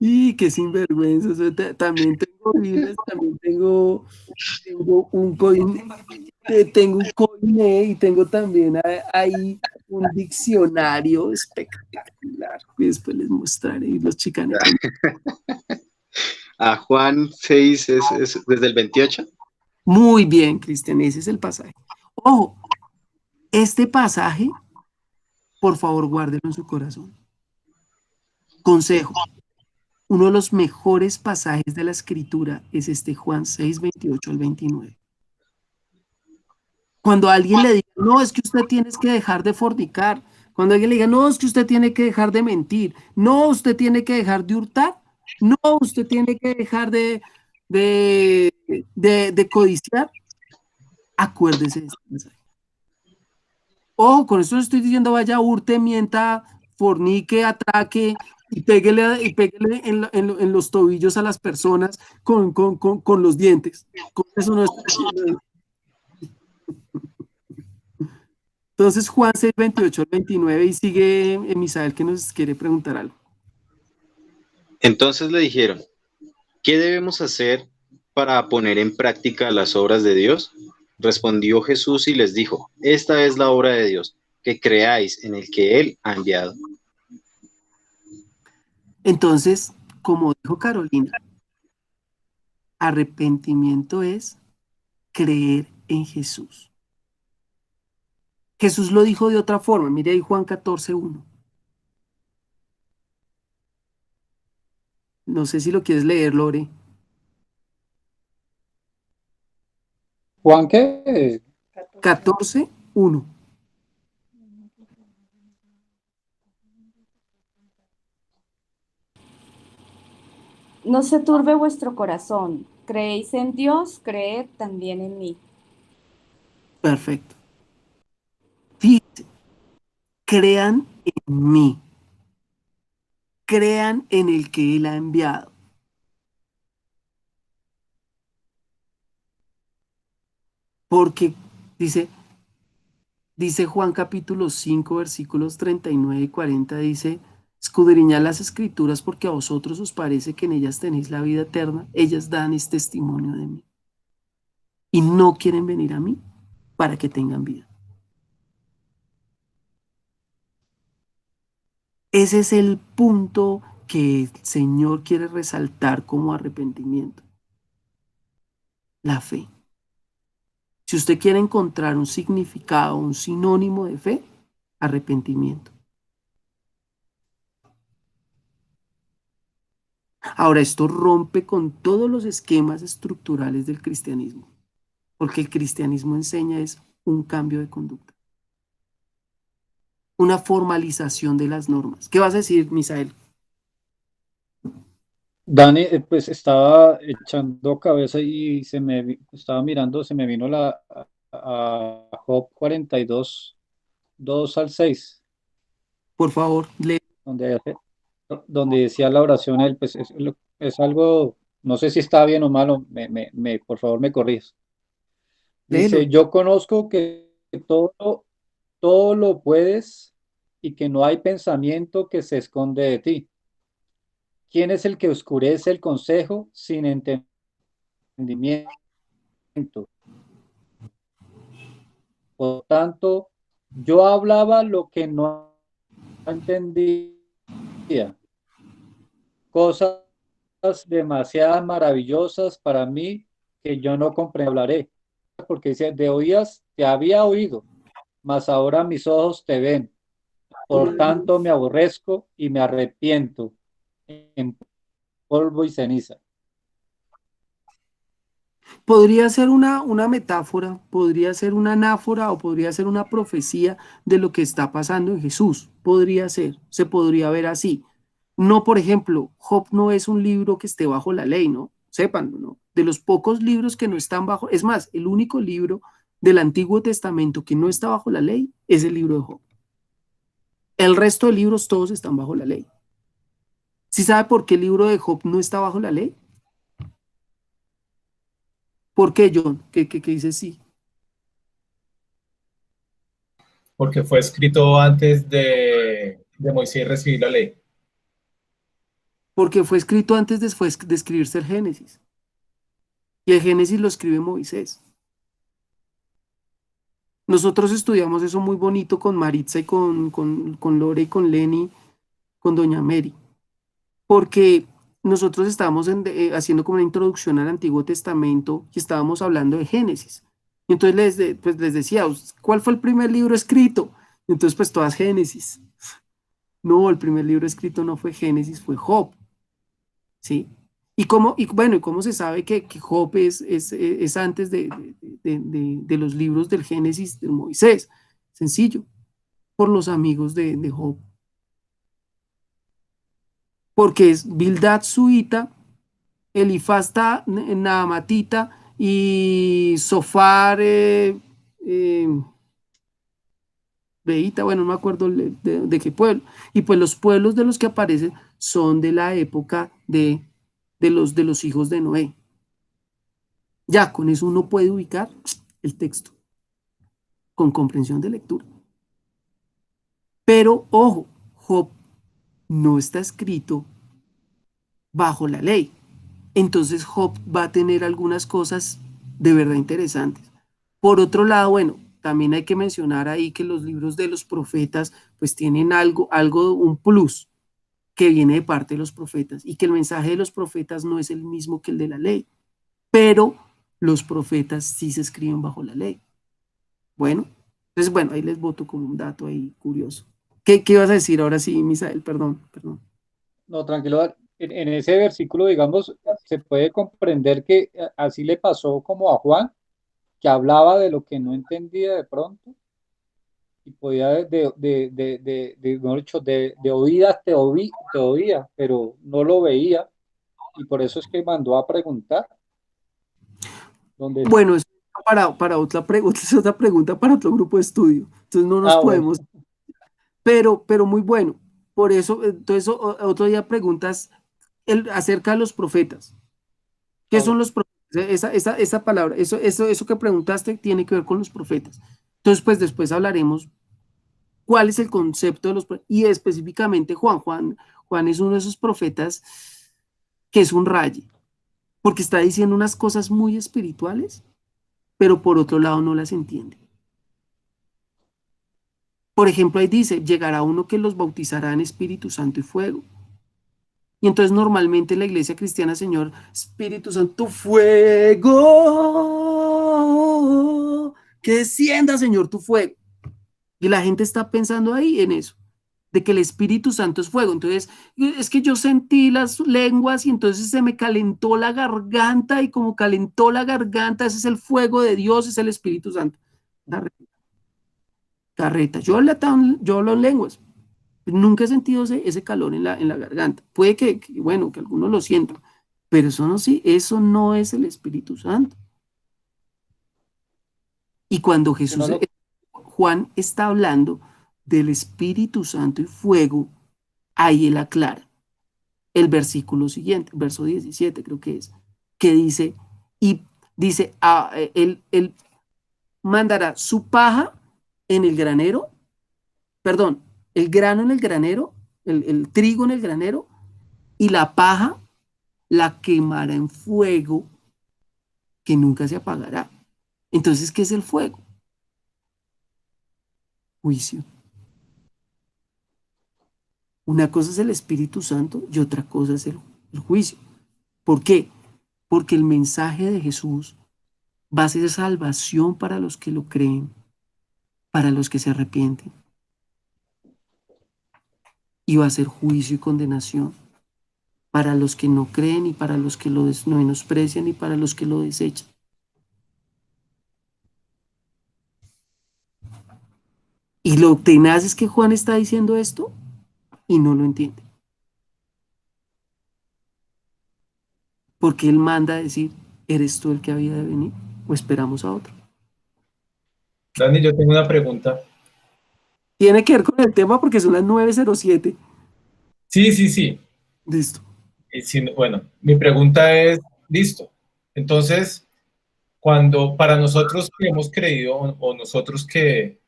Y qué sinvergüenza. También tengo Biblias, también tengo un coin, tengo un coine y tengo también ahí un diccionario espectacular. Y después les mostraré y los chicaneros. A Juan 6 es desde el 28. Muy bien, Cristian, ese es el pasaje. Ojo, este pasaje, por favor, guárdelo en su corazón. Consejo, uno de los mejores pasajes de la Escritura es este Juan 6, 28 al 29. Cuando alguien le diga, no, es que usted tiene que dejar de fornicar. Cuando alguien le diga, no, es que usted tiene que dejar de mentir. No, usted tiene que dejar de hurtar. No, usted tiene que dejar de codiciar. Acuérdese de este mensaje. Ojo, con esto no estoy diciendo vaya, hurte, mienta, fornique, atraque y péguele en los tobillos a las personas con los dientes. Con eso no estoy diciendo eso. Entonces, Juan 6, 28 al 29 y sigue Misael que nos quiere preguntar algo. Entonces le dijeron, ¿qué debemos hacer para poner en práctica las obras de Dios? Respondió Jesús y les dijo, esta es la obra de Dios, que creáis en el que Él ha enviado. Entonces, como dijo Carolina, arrepentimiento es creer en Jesús. Jesús lo dijo de otra forma. Mire ahí Juan 14, 1. No sé si lo quieres leer, Lore. Juan, ¿qué? 14, 1. No se turbe vuestro corazón. Creéis en Dios, creed también en mí. Perfecto. Fíjense, crean en mí. Crean en el que Él ha enviado. Porque dice Juan capítulo 5, versículos 39 y 40, dice, escudriñad las escrituras porque a vosotros os parece que en ellas tenéis la vida eterna. Ellas dan este testimonio de mí. Y no quieren venir a mí para que tengan vida. Ese es el punto que el Señor quiere resaltar como arrepentimiento. La fe. Si usted quiere encontrar un significado, un sinónimo de fe, arrepentimiento. Ahora, esto rompe con todos los esquemas estructurales del cristianismo, porque el cristianismo enseña es un cambio de conducta, una formalización de las normas. ¿Qué vas a decir, Misael? Dani, pues estaba echando cabeza y estaba mirando, se me vino a Job 42, 2 al 6, Por favor, donde, donde decía la oración, él, pues es algo, no sé si está bien o malo, por favor me corriges. léelo. Dice, yo conozco que todo lo puedes y que no hay pensamiento que se esconde de ti. ¿Quién es el que oscurece el consejo sin entendimiento? Por tanto, yo hablaba lo que no entendía, cosas demasiadas maravillosas para mí que yo no comprenderé, porque dice, de oídas te había oído, mas ahora mis ojos te ven. Por tanto, me aborrezco y me arrepiento en polvo y ceniza. Podría ser una metáfora, podría ser una anáfora o podría ser una profecía de lo que está pasando en Jesús. Podría ser, se podría ver así. No, por ejemplo, Job no es un libro que esté bajo la ley, ¿no? Sépanlo, ¿no? De los pocos libros que no están bajo, es más, el único libro del Antiguo Testamento que no está bajo la ley es el libro de Job. El resto de libros todos están bajo la ley. ¿Sí sabe por qué el libro de Job no está bajo la ley? ¿Por qué, John? ¿Qué dice sí? Porque fue escrito antes de Moisés recibir la ley. Porque fue escrito antes después de escribirse el Génesis. Y el Génesis lo escribe Moisés. Nosotros estudiamos eso muy bonito con Maritza y con Lore y con Lenny, con Doña Mary. Porque nosotros estábamos haciendo como una introducción al Antiguo Testamento y estábamos hablando de Génesis. Y entonces pues les decía, ¿cuál fue el primer libro escrito? Y entonces pues todas Génesis. No, el primer libro escrito no fue Génesis, fue Job. ¿Sí? Y cómo se sabe que Job es antes de los libros del Génesis de Moisés. Sencillo, por los amigos de Job. Porque es Bildad Suita, Elifasta Naamatita y Sofar Beita, bueno, no me acuerdo de qué pueblo. Y pues los pueblos de los que aparecen son de la época de los hijos de Noé. Ya con eso uno puede ubicar el texto con comprensión de lectura. Pero ojo, Job no está escrito bajo la ley. Entonces Job va a tener algunas cosas de verdad interesantes. Por otro lado, bueno, también hay que mencionar ahí que los libros de los profetas pues tienen algo, un plus que viene de parte de los profetas y que el mensaje de los profetas no es el mismo que el de la ley, pero los profetas sí se escriben bajo la ley. Bueno, entonces, bueno, ahí les boto como un dato ahí curioso. ¿Qué ibas a decir ahora sí, Misael? Perdón. No, tranquilo. En ese versículo, digamos, se puede comprender que así le pasó como a Juan, que hablaba de lo que no entendía de pronto y podía mejor dicho, de oídas te oía, pero no lo veía y por eso es que mandó a preguntar. Donde, Bueno, es para otra pregunta, es otra pregunta para otro grupo de estudio. Entonces no nos bueno, podemos, pero muy bueno. Por eso, entonces otro día preguntas acerca de los profetas. ¿Qué son bueno. los profetas? Esa palabra, eso que preguntaste tiene que ver con los profetas. Entonces, pues después hablaremos cuál es el concepto de los profetas y específicamente Juan es uno de esos profetas que es un raye, porque está diciendo unas cosas muy espirituales, pero por otro lado no las entiende. Por ejemplo, ahí dice, llegará uno que los bautizará en Espíritu Santo y fuego. Y entonces normalmente la iglesia cristiana, Señor, Espíritu Santo, fuego, que descienda, Señor, tu fuego. Y la gente está pensando ahí en eso, de que el Espíritu Santo es fuego. Entonces, es que yo sentí las lenguas y entonces se me calentó la garganta y como calentó la garganta, ese es el fuego de Dios, es el Espíritu Santo. Carreta. Yo hablo en lenguas. Nunca he sentido ese calor en la garganta. Puede bueno, que algunos lo sientan, pero eso no, sí, eso no es el Espíritu Santo. Y cuando Que no Jesús, lo, Juan está hablando del Espíritu Santo y fuego, ahí él aclara el versículo siguiente, verso 17 creo que es, que dice, y dice, él mandará su paja en el granero, perdón, el grano en el granero, el trigo en el granero, y la paja la quemará en fuego que nunca se apagará. Entonces, ¿qué es el fuego? Juicio. Una cosa es el Espíritu Santo y otra cosa es el juicio. ¿Por qué? Porque el mensaje de Jesús va a ser salvación para los que lo creen, para los que se arrepienten. Y va a ser juicio y condenación para los que no creen y para los que lo menosprecian y para los que lo desechan. Y lo tenaz es que Juan está diciendo esto y no lo entiende. Porque él manda a decir, ¿eres tú el que había de venir o esperamos a otro? Dani, yo tengo una pregunta. Tiene que ver con el tema porque son las 9:07. Sí, sí, sí. Listo. Bueno, mi pregunta es, listo. Entonces, cuando para nosotros que hemos creído o nosotros que,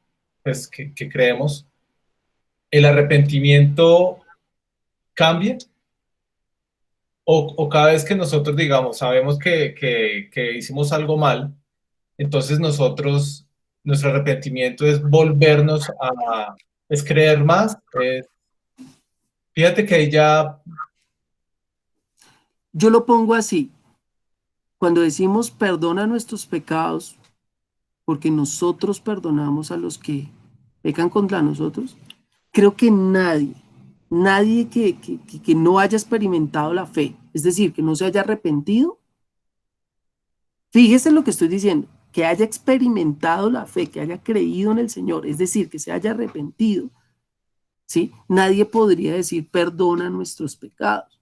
pues, que creemos, ¿el arrepentimiento cambia? O cada vez que nosotros, digamos, sabemos que hicimos algo mal, entonces nuestro arrepentimiento es volvernos es creer más. Fíjate que ahí ya, Yo lo pongo así. Cuando decimos perdona nuestros pecados, porque nosotros perdonamos a los que pecan contra nosotros, creo que nadie que no haya experimentado la fe, es decir, que no se haya arrepentido, fíjese lo que estoy diciendo, que haya experimentado la fe, que haya creído en el Señor, es decir, que se haya arrepentido, ¿sí? Nadie podría decir perdona nuestros pecados.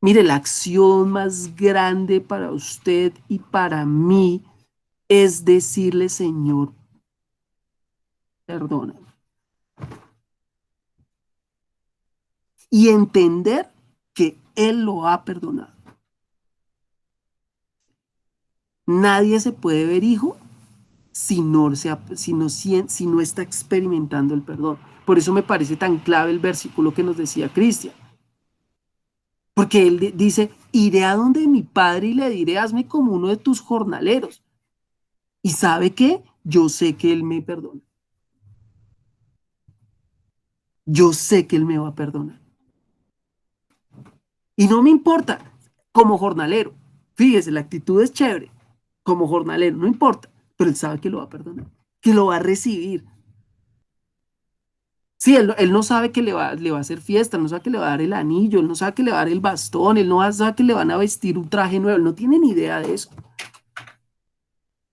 Mire, la acción más grande para usted y para mí es decirle, Señor, perdóname. Y entender que Él lo ha perdonado. Nadie se puede ver hijo si no está experimentando el perdón. Por eso me parece tan clave el versículo que nos decía Cristian. Porque él dice, iré a donde mi padre y le diré, hazme como uno de tus jornaleros. ¿Y sabe qué? Yo sé que él me perdona. Yo sé que él me va a perdonar. Y no me importa, como jornalero. Fíjese, la actitud es chévere. Como jornalero, no importa. Pero él sabe que lo va a perdonar, que lo va a recibir. Sí, él no sabe que le va a hacer fiesta, él no sabe que le va a dar el anillo, él no sabe que le va a dar el bastón, él no sabe que le van a vestir un traje nuevo, él no tiene ni idea de eso.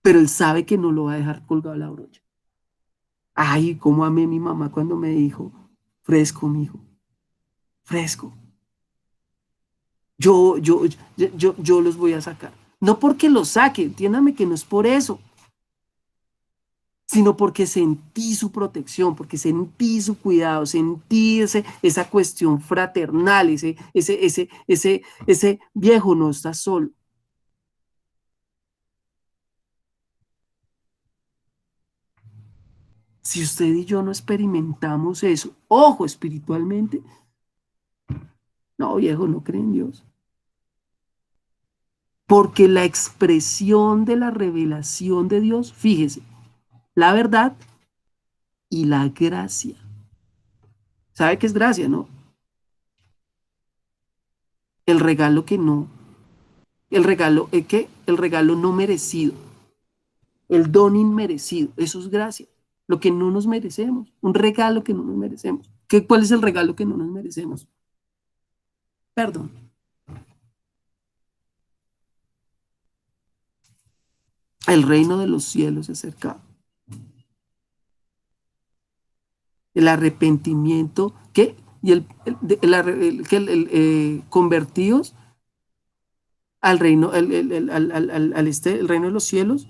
Pero él sabe que no lo va a dejar colgado a la brocha. Ay, cómo amé a mi mamá cuando me dijo, fresco, mijo, fresco. Yo los voy a sacar. No porque los saque, entiéndame que no es por eso, sino porque sentí su protección, porque sentí su cuidado, sentí esa cuestión fraternal, ese viejo no está solo. Si usted y yo no experimentamos eso, ojo, espiritualmente, no, viejo, no cree en Dios. Porque la expresión de la revelación de Dios, fíjese, la verdad y la gracia. ¿Sabe qué es gracia, no? El regalo que no, el regalo no merecido, el don inmerecido, eso es gracia. Lo que no nos merecemos, un regalo que no nos merecemos. ¿Cuál es el regalo que no nos merecemos? Perdón. El reino de los cielos es cercano. El arrepentimiento, ¿qué? Y convertidos al reino, el reino de los cielos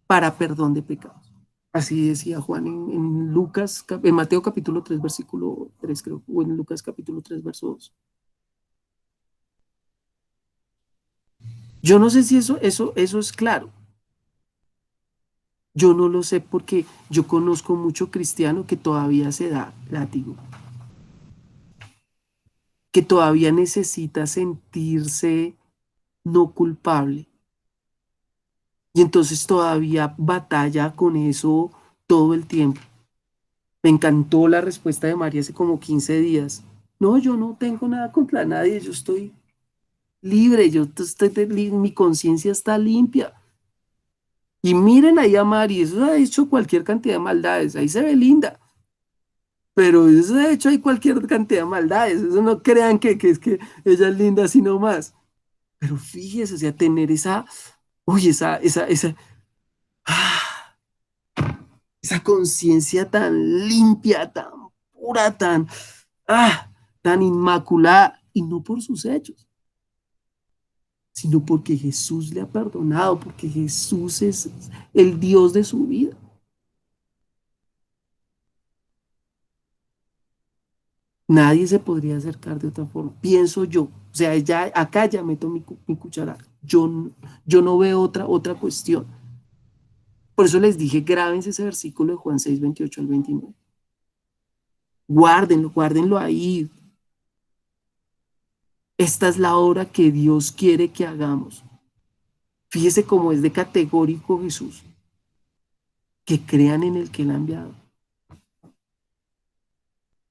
para perdón de pecados. Así decía Juan en Lucas, en Mateo capítulo 3, versículo 3, creo, o en Lucas capítulo 3, verso 2. Yo no sé si eso es claro. Yo no lo sé porque yo conozco mucho cristiano que todavía se da látigo, que todavía necesita sentirse no culpable. Y entonces todavía batalla con eso todo el tiempo. Me encantó la respuesta de María hace como 15 días. No, yo no tengo nada contra nadie, yo estoy libre, mi conciencia está limpia. Y miren ahí a María, eso ha hecho cualquier cantidad de maldades, ahí se ve linda. Pero eso ha hecho ahí cualquier cantidad de maldades, eso no crean que es que ella es linda así nomás. Pero fíjese, o sea, tener uy, ah, esa conciencia tan limpia, tan pura, tan inmaculada, y no por sus hechos, sino porque Jesús le ha perdonado, porque Jesús es el Dios de su vida. Nadie se podría acercar de otra forma, pienso yo. O sea, acá ya meto mi cuchara. Yo no veo otra cuestión. Por eso les dije, grábense ese versículo de Juan 6, 28 al 29. Guárdenlo ahí. Esta es la obra que Dios quiere que hagamos. Fíjese cómo es de categórico Jesús. Que crean en el que Él ha enviado.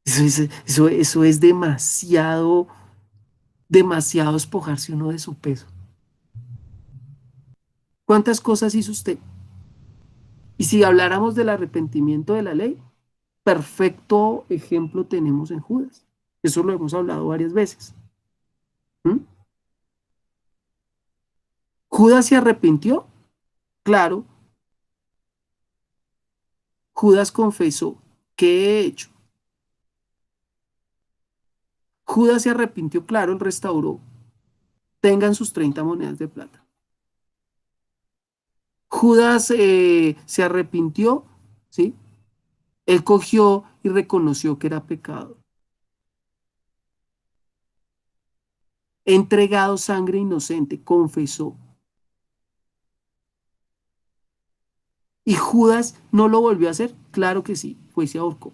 Eso es demasiado despojarse uno de su peso. ¿Cuántas cosas hizo usted? Y si habláramos del arrepentimiento de la ley, perfecto ejemplo tenemos en Judas. Eso lo hemos hablado varias veces. ¿Judas se arrepintió? Claro. Judas confesó, ¿qué he hecho? Judas se arrepintió, claro, él restauró. Tengan sus 30 monedas de plata. Judas se arrepintió, ¿sí? Él cogió y reconoció que era pecado. He entregado sangre inocente, confesó. ¿Y Judas no lo volvió a hacer? Claro que sí, fue y se ahorcó.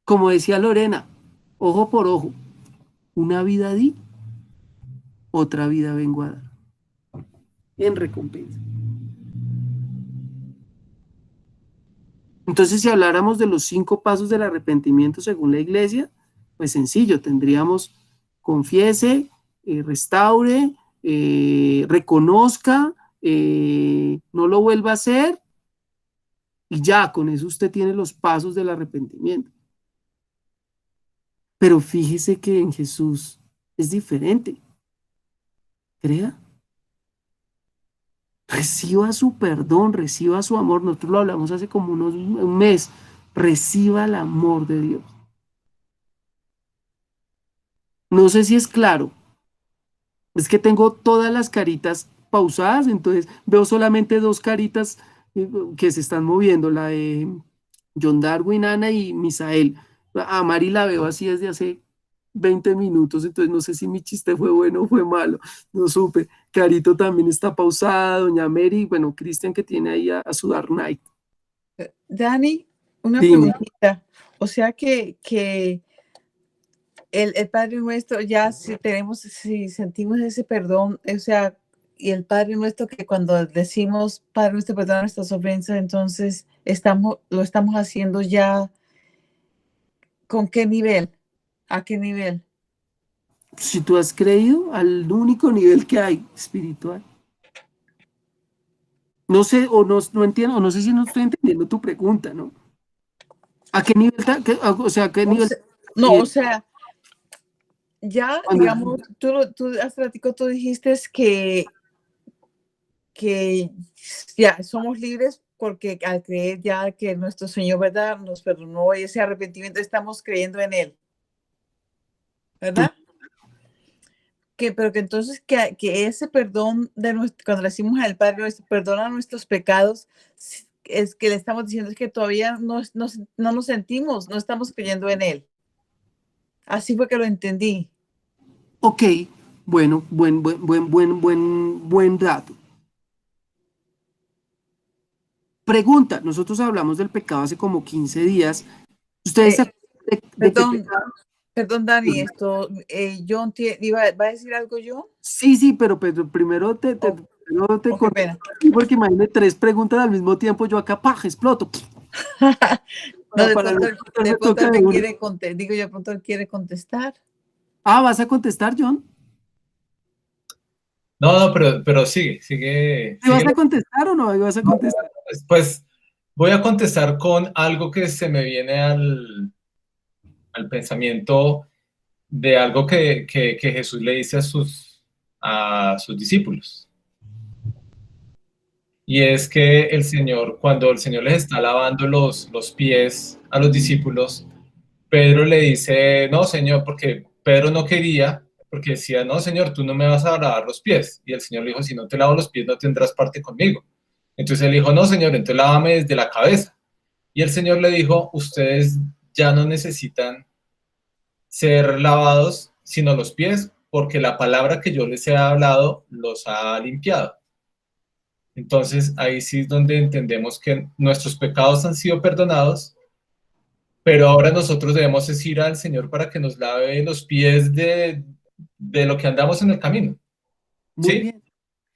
Como decía Lorena, ojo por ojo, una vida di, otra vida vengo a dar, en recompensa. Entonces, si habláramos de los 5 pasos del arrepentimiento según la iglesia, pues sencillo, tendríamos confiese, restaure, reconozca, no lo vuelva a hacer, y ya, con eso usted tiene los pasos del arrepentimiento. Pero fíjese que en Jesús es diferente. Crea. Reciba su perdón, reciba su amor. Nosotros lo hablamos hace como un mes. Reciba el amor de Dios. No sé si es claro. Es que tengo todas las caritas pausadas, entonces veo solamente 2 caritas que se están moviendo, la de John Darwin, Ana y Misael. A Mari la veo así desde hace 20 minutos, entonces no sé si mi chiste fue bueno o fue malo, no supe. Carito también está pausada, doña Mary, bueno, Cristian que tiene ahí a su Dark Knight. Dani, una Dime. preguntita. O sea que el Padre Nuestro, ya si sentimos ese perdón, o sea, y el Padre Nuestro, que cuando decimos Padre Nuestro, perdona nuestras ofensas, entonces lo estamos haciendo ya, ¿con qué nivel? ¿A qué nivel? Si tú has creído al único nivel que hay, espiritual. No sé, o no entiendo, o no sé si no estoy entendiendo tu pregunta, ¿no? ¿A qué nivel o sea, a qué nivel? O sea, ya, digamos, tú hace ratico tú dijiste que ya somos libres porque al creer ya que nuestro Señor, ¿verdad?, nos perdonó, ese arrepentimiento, estamos creyendo en Él, ¿verdad? Pero que entonces que ese perdón cuando le decimos al Padre, perdona nuestros pecados, es que le estamos diciendo es que todavía no nos sentimos, no estamos creyendo en Él. Así fue que lo entendí. Ok, bueno, buen dato. Pregunta, nosotros hablamos del pecado hace como 15 días. ¿Ustedes de qué Perdón, pecado? perdón, Dani, John, ¿va a decir algo yo? Sí, pero primero te qué pena. porque imagínate 3 preguntas al mismo tiempo, yo acá, ¡paj!, exploto. No, de Para pronto, no cortarme de pronto toca de él uno. quiere contestar, digo yo, de pronto él quiere contestar. Ah, ¿vas a contestar, John? No, pero sigue. ¿Te vas a contestar o no vas a contestar? Pues voy a contestar con algo que se me viene al pensamiento de algo que Jesús le dice a sus discípulos. Y es que el Señor, cuando el Señor les está lavando los pies a los discípulos, Pedro le dice, no, Señor, porque Pedro no quería, porque decía, no, Señor, tú no me vas a lavar los pies. Y el Señor le dijo, si no te lavo los pies, no tendrás parte conmigo. Entonces él dijo, no, Señor, entonces lávame desde la cabeza. Y el Señor le dijo, ustedes ya no necesitan ser lavados, sino los pies, porque la palabra que yo les he hablado los ha limpiado. Entonces ahí sí es donde entendemos que nuestros pecados han sido perdonados, pero ahora nosotros debemos ir al Señor para que nos lave los pies de lo que andamos en el camino. Muy bien.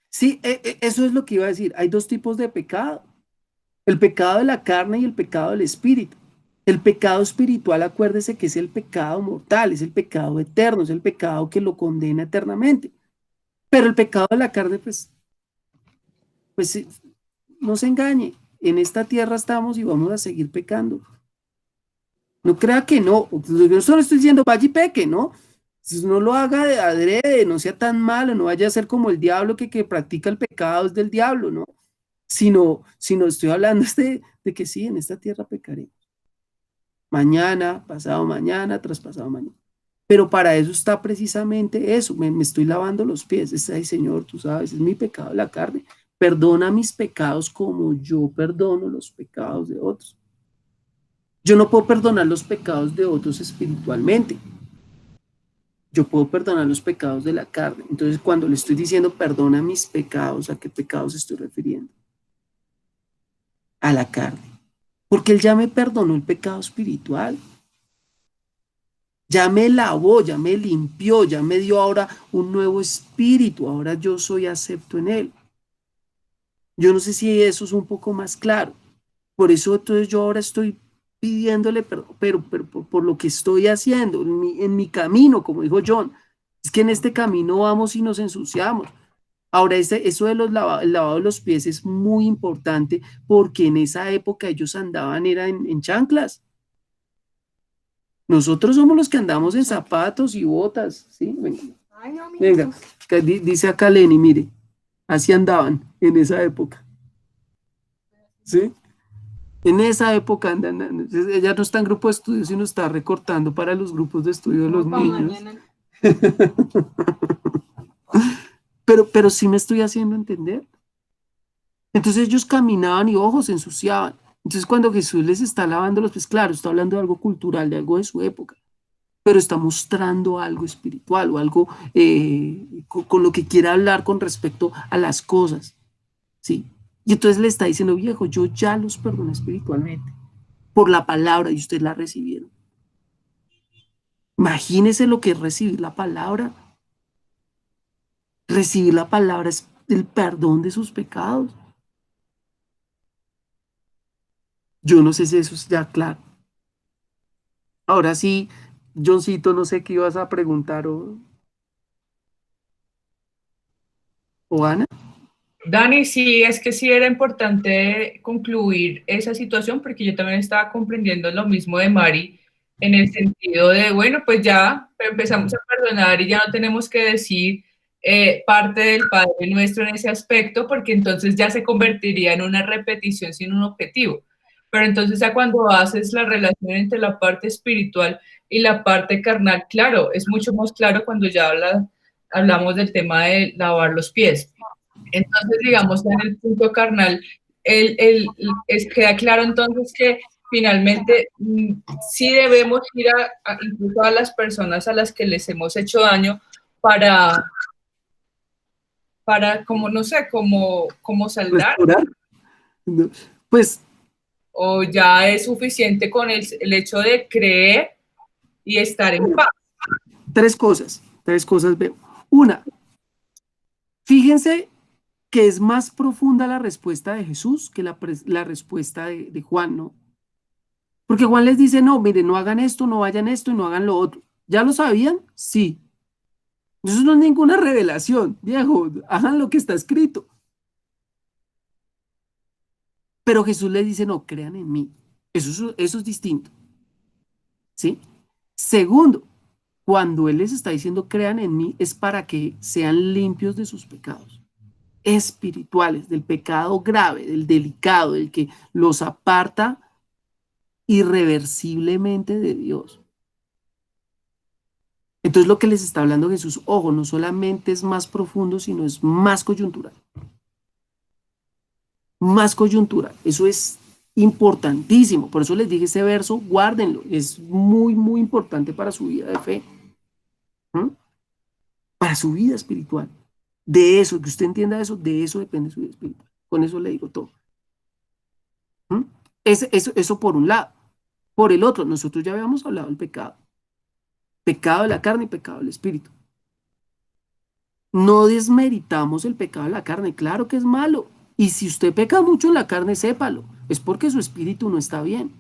Sí, eso es lo que iba a decir. Hay 2 tipos de pecado. El pecado de la carne y el pecado del espíritu. El pecado espiritual, acuérdese que es el pecado mortal, es el pecado eterno, es el pecado que lo condena eternamente. Pero el pecado de la carne, pues no se engañe. En esta tierra estamos y vamos a seguir pecando. No crea que no. Yo solo estoy diciendo, vaya y peque, ¿no? No lo haga de adrede, no sea tan malo, no vaya a ser como el diablo que practica el pecado es del diablo, ¿no? Sino estoy hablando de que sí, en esta tierra pecaré. Mañana, pasado mañana, traspasado mañana. Pero para eso está precisamente eso, me estoy lavando los pies. Ay, Señor, tú sabes, es mi pecado la carne. Perdona mis pecados como yo perdono los pecados de otros. Yo no puedo perdonar los pecados de otros espiritualmente. Yo puedo perdonar los pecados de la carne. Entonces, cuando le estoy diciendo perdona mis pecados, ¿a qué pecados estoy refiriendo? A la carne. Porque Él ya me perdonó el pecado espiritual. Ya me lavó, ya me limpió, ya me dio ahora un nuevo espíritu. Ahora yo soy acepto en Él. Yo no sé si eso es un poco más claro. Por eso entonces yo ahora estoy pidiéndole perdón, pero por lo que estoy haciendo, en mi camino, como dijo John, es que en este camino vamos y nos ensuciamos. Ahora, eso de el lavado de los pies es muy importante porque en esa época ellos andaban, era en chanclas. Nosotros somos los que andamos en zapatos y botas, ¿sí? Venga, dice acá Lenny, mire, así andaban en esa época. ¿Sí? En esa época andan, ella no está en grupo de estudio, sino está recortando para los grupos de estudio de los niños. Pero sí me estoy haciendo entender. Entonces ellos caminaban y ojos se ensuciaban. Entonces cuando Jesús les está lavando los pies, claro, está hablando de algo cultural, de algo de su época, pero está mostrando algo espiritual o algo con lo que quiere hablar con respecto a las cosas, ¿sí? Y entonces le está diciendo, viejo, yo ya los perdoné espiritualmente por la palabra y ustedes la recibieron. Imagínese lo que es recibir la palabra. Recibir la palabra es el perdón de sus pecados. Yo no sé si eso es ya claro. Ahora sí, Johncito, no sé qué ibas a preguntar o Ana. Dani, sí, es que sí era importante concluir esa situación porque yo también estaba comprendiendo lo mismo de Mari en el sentido de, bueno, pues ya empezamos a perdonar y ya no tenemos que decir parte del Padre Nuestro en ese aspecto, porque entonces ya se convertiría en una repetición sin un objetivo. Pero entonces ya cuando haces la relación entre la parte espiritual y la parte carnal, claro, es mucho más claro cuando ya hablamos del tema de lavar los pies. Entonces, digamos, en el punto carnal, queda claro entonces que finalmente sí debemos ir incluso a las personas a las que les hemos hecho daño para como, no sé, como saldar, ¿Restaurar? No, pues o ya es suficiente con el hecho de creer y estar en paz. tres cosas veo. Una, fíjense que es más profunda la respuesta de Jesús que la respuesta de Juan, ¿no? Porque Juan les dice, no, miren, no hagan esto, no vayan esto y no hagan lo otro. ¿Ya lo sabían? Sí. Eso no es ninguna revelación, viejo, hagan lo que está escrito. Pero Jesús les dice, no, crean en mí. Eso es distinto, ¿sí? Segundo, cuando Él les está diciendo crean en mí, es para que sean limpios de sus pecados espirituales, del pecado grave, del delicado, del que los aparta irreversiblemente de Dios. Entonces lo que les está hablando Jesús, ojo, no solamente es más profundo, sino es más coyuntural. Más coyuntural. Eso es importantísimo. Por eso les dije ese verso, guárdenlo. Es muy, muy importante para su vida de fe. ¿Mm? Para su vida espiritual. De eso, que usted entienda eso, de eso depende su vida espiritual. Con eso le digo todo. ¿Mm? Eso por un lado. Por el otro, nosotros ya habíamos hablado del pecado. Pecado de la carne y pecado del espíritu. No desmeritamos el pecado de la carne, claro que es malo. Y si usted peca mucho en la carne, sépalo, es porque su espíritu no está bien.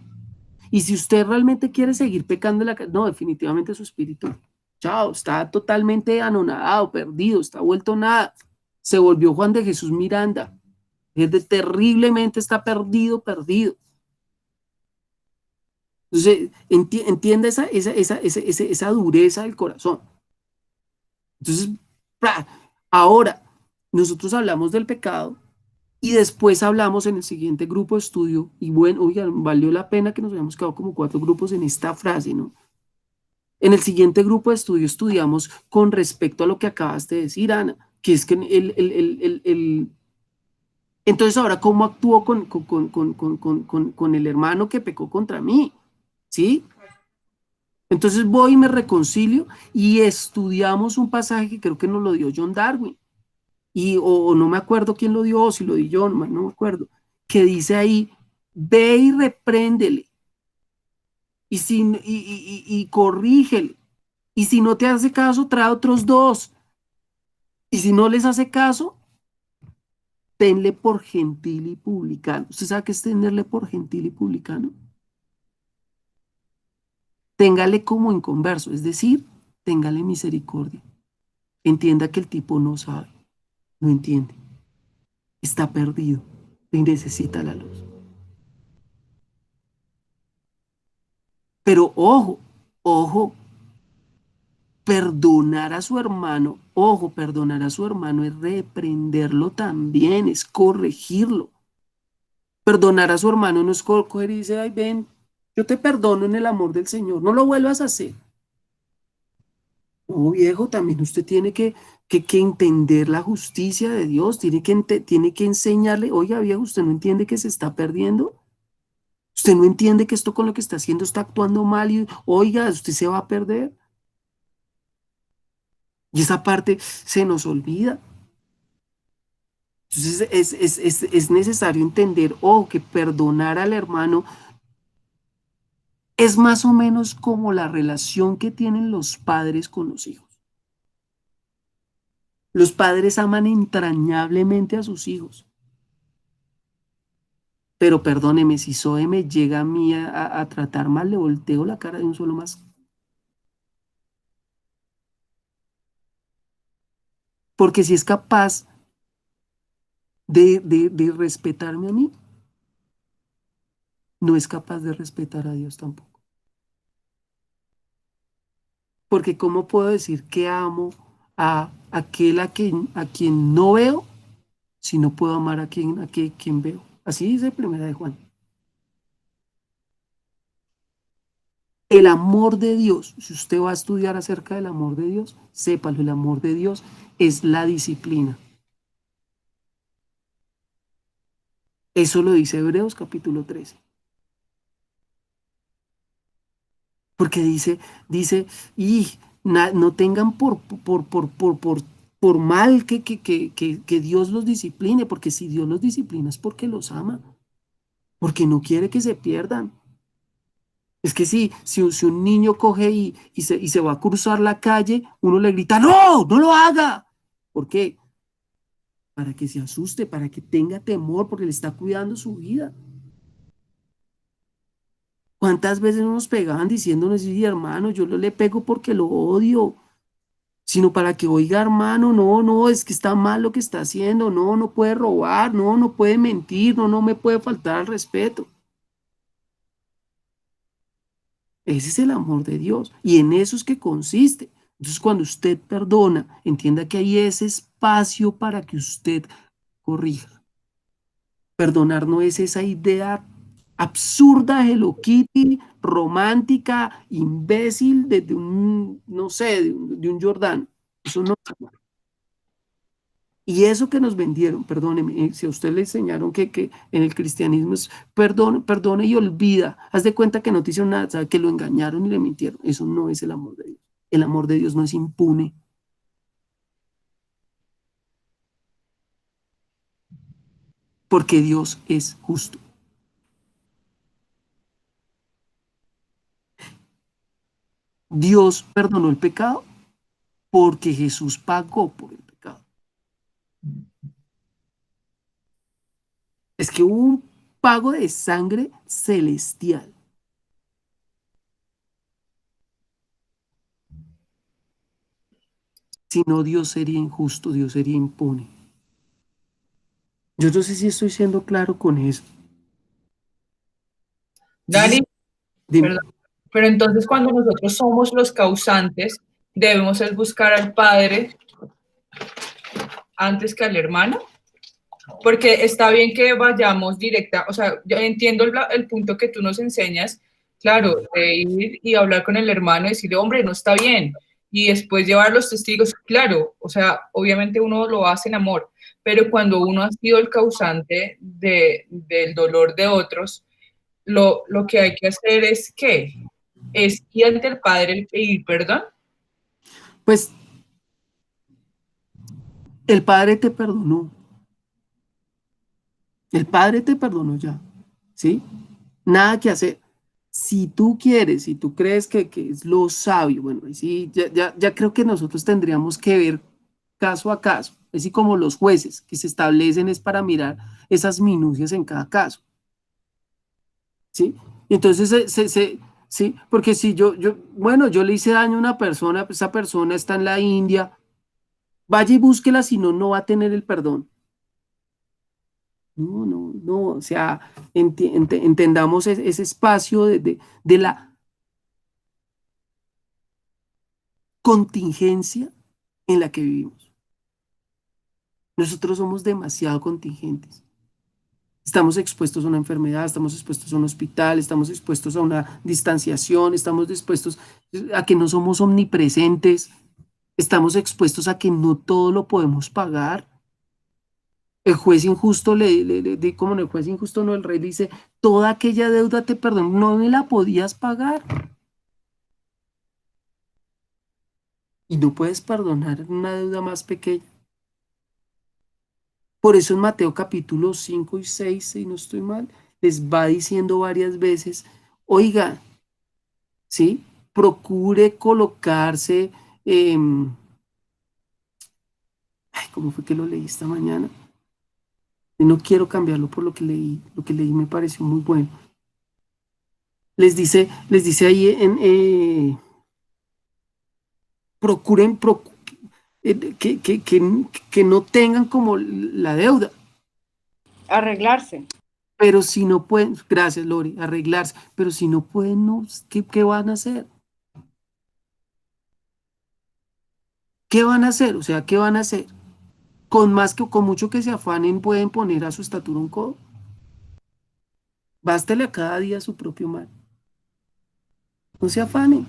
Y si usted realmente quiere seguir pecando en la carne, no, definitivamente su espíritu, chao, está totalmente anonadado, perdido, está vuelto nada. Se volvió Juan de Jesús Miranda. Terriblemente está perdido, perdido. Entonces, entienda esa dureza del corazón. Entonces, ahora, nosotros hablamos del pecado y después hablamos en el siguiente grupo de estudio, y bueno, oigan, valió la pena que nos hayamos quedado como 4 grupos en esta frase, ¿no? En el siguiente grupo de estudio estudiamos con respecto a lo que acabaste de decir, Ana, que es que entonces ahora, ¿cómo actúo con el hermano que pecó contra mí? ¿Sí? Entonces voy y me reconcilio y estudiamos un pasaje que creo que nos lo dio John Darwin, o no me acuerdo quién lo dio, o si lo di yo, no me acuerdo, que dice ahí, ve y repréndele, y corrígele, y si no te hace caso, trae otros 2, y si no les hace caso, tenle por gentil y publicano. ¿Usted sabe qué es tenerle por gentil y publicano? Téngale como inconverso, es decir, téngale misericordia. Entienda que el tipo no sabe, no entiende, está perdido y necesita la luz. Pero ojo, ojo, perdonar a su hermano, ojo, perdonar a su hermano es reprenderlo también, es corregirlo. Perdonar a su hermano no es coger y decir, ay, ven, yo te perdono en el amor del Señor, no lo vuelvas a hacer. No, viejo, también usted tiene que entender la justicia de Dios, tiene que enseñarle, oiga, viejo, usted no entiende que se está perdiendo. Usted no entiende que esto con lo que está haciendo está actuando mal y, oiga, usted se va a perder. Y esa parte se nos olvida. Entonces es necesario entender, que perdonar al hermano es más o menos como la relación que tienen los padres con los hijos. Los padres aman entrañablemente a sus hijos. Pero perdóneme, si Zoe me llega a mí a tratar mal, le volteo la cara de un solo más. Porque si es capaz de respetarme a mí, no es capaz de respetar a Dios tampoco. Porque ¿cómo puedo decir que amo a aquel a quien no veo, si no puedo amar a quien veo. Así dice Primera de Juan. El amor de Dios, si usted va a estudiar acerca del amor de Dios, sépalo, el amor de Dios es la disciplina. Eso lo dice Hebreos capítulo 13. Porque dice, y no tengan por mal que Dios los discipline, porque si Dios los disciplina es porque los ama, porque no quiere que se pierdan. Es que si un niño coge y se va a cruzar la calle, uno le grita, no, no lo haga. ¿Por qué? Para que se asuste, para que tenga temor, porque le está cuidando su vida. ¿Cuántas veces nos pegaban diciéndonos, sí, hermano, yo no le pego porque lo odio, sino para que oiga, hermano, no, es que está mal lo que está haciendo, no puede robar, no puede mentir, no me puede faltar al respeto. Ese es el amor de Dios y en eso es que consiste. Entonces, cuando usted perdona, entienda que hay ese espacio para que usted corrija. Perdonar no es esa idea absurda, Hello Kitty, romántica, imbécil de un, no sé, de un Jordán. Eso no es amor. Y eso que nos vendieron, perdóneme, si a usted le enseñaron que en el cristianismo es perdone y olvida, haz de cuenta que no te hicieron nada, sabe, que lo engañaron y le mintieron. Eso no es el amor de Dios. El amor de Dios no es impune. Porque Dios es justo. Dios perdonó el pecado porque Jesús pagó por el pecado. Es que hubo un pago de sangre celestial. Si no, Dios sería injusto, Dios sería impune. Yo no sé si estoy siendo claro con eso. Dani, Dime. perdón, pero entonces cuando nosotros somos los causantes, debemos es buscar al Padre antes que al hermano, porque está bien que vayamos directa, o sea, yo entiendo el punto que tú nos enseñas, claro, de ir y hablar con el hermano y decirle, hombre, no está bien, y después llevar los testigos, claro, o sea, obviamente uno lo hace en amor, pero cuando uno ha sido el causante del dolor de otros, lo que hay que hacer es ¿qué? Es ir ante el Padre y pedir perdón. Pues el Padre te perdonó. El Padre te perdonó ya. ¿Sí? Nada que hacer. Si tú quieres, si tú crees que es lo sabio, bueno, sí, ya creo que nosotros tendríamos que ver caso a caso, así como los jueces que se establecen es para mirar esas minucias en cada caso. ¿Sí? Entonces, sí, porque si bueno, yo le hice daño a una persona, pues esa persona está en la India, vaya y búsquela, si no, no va a tener el perdón. No, o sea, entendamos ese espacio de la contingencia en la que vivimos. Nosotros somos demasiado contingentes. Estamos expuestos a una enfermedad, estamos expuestos a un hospital, estamos expuestos a una distanciación, estamos expuestos a que no somos omnipresentes, estamos expuestos a que no todo lo podemos pagar. El juez injusto como no, el juez injusto no, el rey dice, toda aquella deuda te perdonó, no me la podías pagar. Y no puedes perdonar una deuda más pequeña. Por eso en Mateo capítulo 5 y 6, si no estoy mal, les va diciendo varias veces, oiga, ¿sí? Procure colocarse, ¿cómo fue que lo leí esta mañana? Y no quiero cambiarlo por lo que leí me pareció muy bueno. Les dice ahí procuren que no tengan como la deuda. Arreglarse. Pero si no pueden, gracias Lori, arreglarse, pero si no pueden, no, ¿qué van a hacer? ¿Qué van a hacer? O sea, ¿qué van a hacer? Con mucho que se afanen, pueden poner a su estatura un codo. Bástele a cada día su propio mal. No se afane,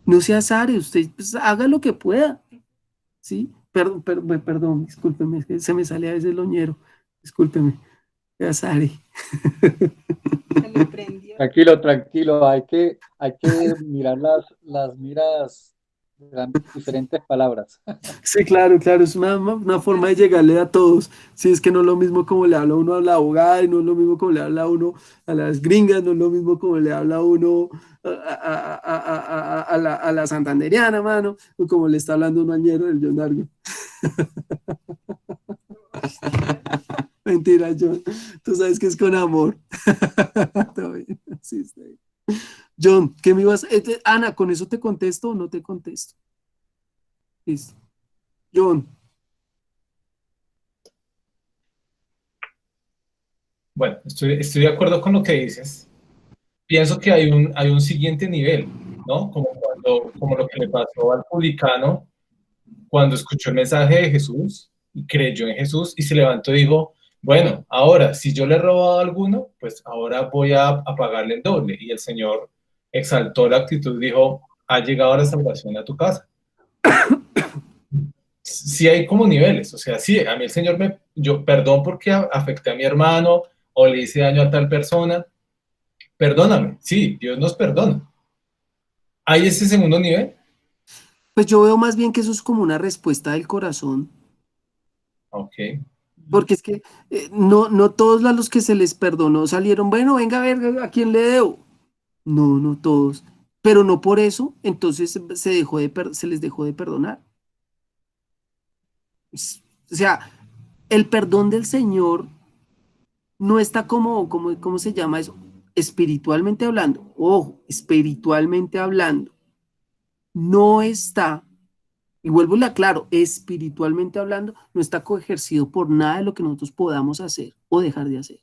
no se azare, usted pues, haga lo que pueda, ¿sí? Perdón, discúlpeme, es que se me sale a veces el loñero, discúlpeme, se azare. Se le prendió. Tranquilo, tranquilo, hay que mirar las miras de las diferentes palabras. Sí, claro, claro, es una forma de llegarle a todos. Sí, es que no es lo mismo como le habla uno a la abogada, y no es lo mismo como le habla uno a las gringas, no es lo mismo como le habla uno a la santanderiana, mano, o como le está hablando uno al ñero del John Darwin. Mentira, John, tú sabes que es con amor. Todo bien, sí, está bien. John, ¿qué me ibas? Ana, ¿con eso te contesto o no te contesto? Listo. John. Bueno, estoy de acuerdo con lo que dices. Pienso que hay un siguiente nivel, ¿no? Como lo que le pasó al publicano cuando escuchó el mensaje de Jesús y creyó en Jesús y se levantó y dijo, bueno, ahora, si yo le he robado a alguno, pues ahora voy a pagarle el doble. Y el Señor exaltó la actitud y dijo, ha llegado la salvación a tu casa. Sí hay como niveles, o sea, sí, a mí el Señor yo perdón porque afecté a mi hermano o le hice daño a tal persona, perdóname, sí, Dios nos perdona. ¿Hay ese segundo nivel? Pues yo veo más bien que eso es como una respuesta del corazón, Ok. porque es que no todos a los que se les perdonó salieron, bueno, venga a ver a quién le debo. No, no todos. Pero no por eso, entonces se les dejó de perdonar. O sea, el perdón del Señor no está ¿cómo se llama eso? Espiritualmente hablando, ojo, espiritualmente hablando, no está. Y vuelvo y le aclaro, espiritualmente hablando, no está coejercido por nada de lo que nosotros podamos hacer o dejar de hacer.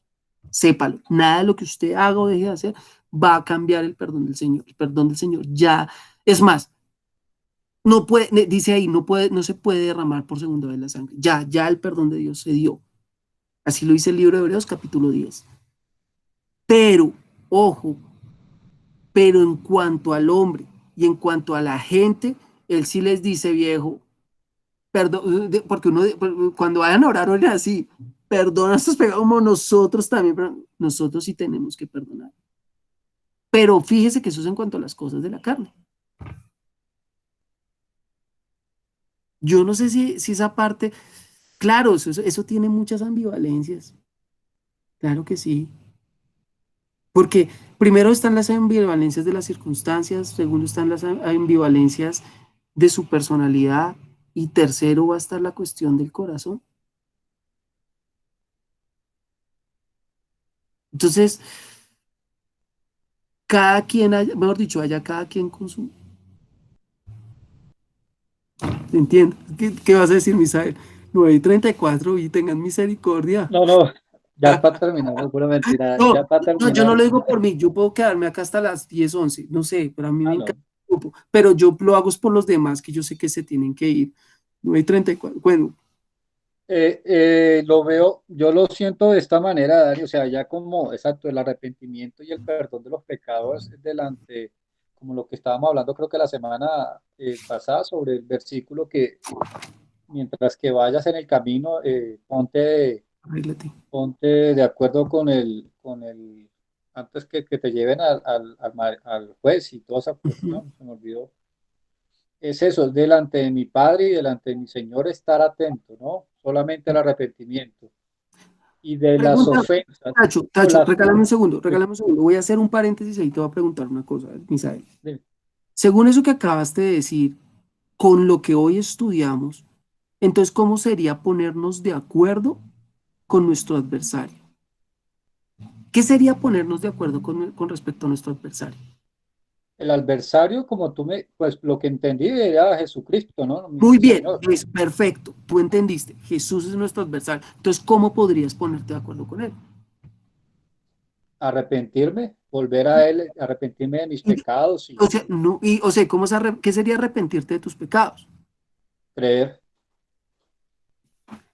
Sépalo, nada de lo que usted haga o deje de hacer va a cambiar el perdón del Señor. El perdón del Señor ya, es más, no puede, dice ahí, no se puede derramar por segunda vez la sangre. Ya el perdón de Dios se dio. Así lo dice el libro de Hebreos, capítulo 10. Pero, ojo, pero en cuanto al hombre y en cuanto a la gente, él sí les dice, viejo, perdón, porque cuando vayan a orar, oren así, perdona estos pecados como nosotros también, pero nosotros sí tenemos que perdonar. Pero fíjese que eso es en cuanto a las cosas de la carne. Yo no sé si esa parte, claro, eso tiene muchas ambivalencias, claro que sí, porque primero están las ambivalencias de las circunstancias, segundo están las ambivalencias de su personalidad y tercero va a estar la cuestión del corazón. Entonces, cada quien, mejor dicho, haya cada quien con su... Entiendo. ¿Qué vas a decir, Misael? 9:34 y tengan misericordia. No, no, ya para terminar, no es pura mentira, No, ya para no, yo no terminar. lo digo por mí, yo puedo quedarme acá hasta las 10, 11, no sé, pero a mí me No. encanta el grupo, pero yo lo hago es por los demás, que yo sé que se tienen que ir. 9:34, bueno, Lo veo, yo lo siento de esta manera, Dani, o sea, ya como, exacto, el arrepentimiento y el perdón de los pecados delante, como lo que estábamos hablando creo que la semana pasada sobre el versículo que mientras que vayas en el camino, arréglate. ponte de acuerdo antes que te lleven al juez y toda esa Ujú. cuestión, se me olvidó. Es eso, delante de mi Padre y delante de mi Señor estar atento, ¿no? Solamente el arrepentimiento. Y de las Pregunta, ofensas, o Tacho, regálame un segundo, voy a hacer un paréntesis y ahí te voy a preguntar una cosa, Misael. de- Según eso que acabaste de decir, con lo que hoy estudiamos, entonces, ¿cómo sería ponernos de acuerdo con nuestro adversario? ¿Qué sería ponernos de acuerdo con respecto a nuestro adversario? el adversario, como pues lo que entendí era Jesucristo, ¿no? Muy Mi bien, Señor. es perfecto, tú entendiste, Jesús es nuestro adversario. Entonces, ¿cómo podrías ponerte de acuerdo con él? Arrepentirme, volver a Él, arrepentirme de mis Y, pecados y o sea, no, o sea, ¿qué sería arrepentirte de tus pecados? Creer.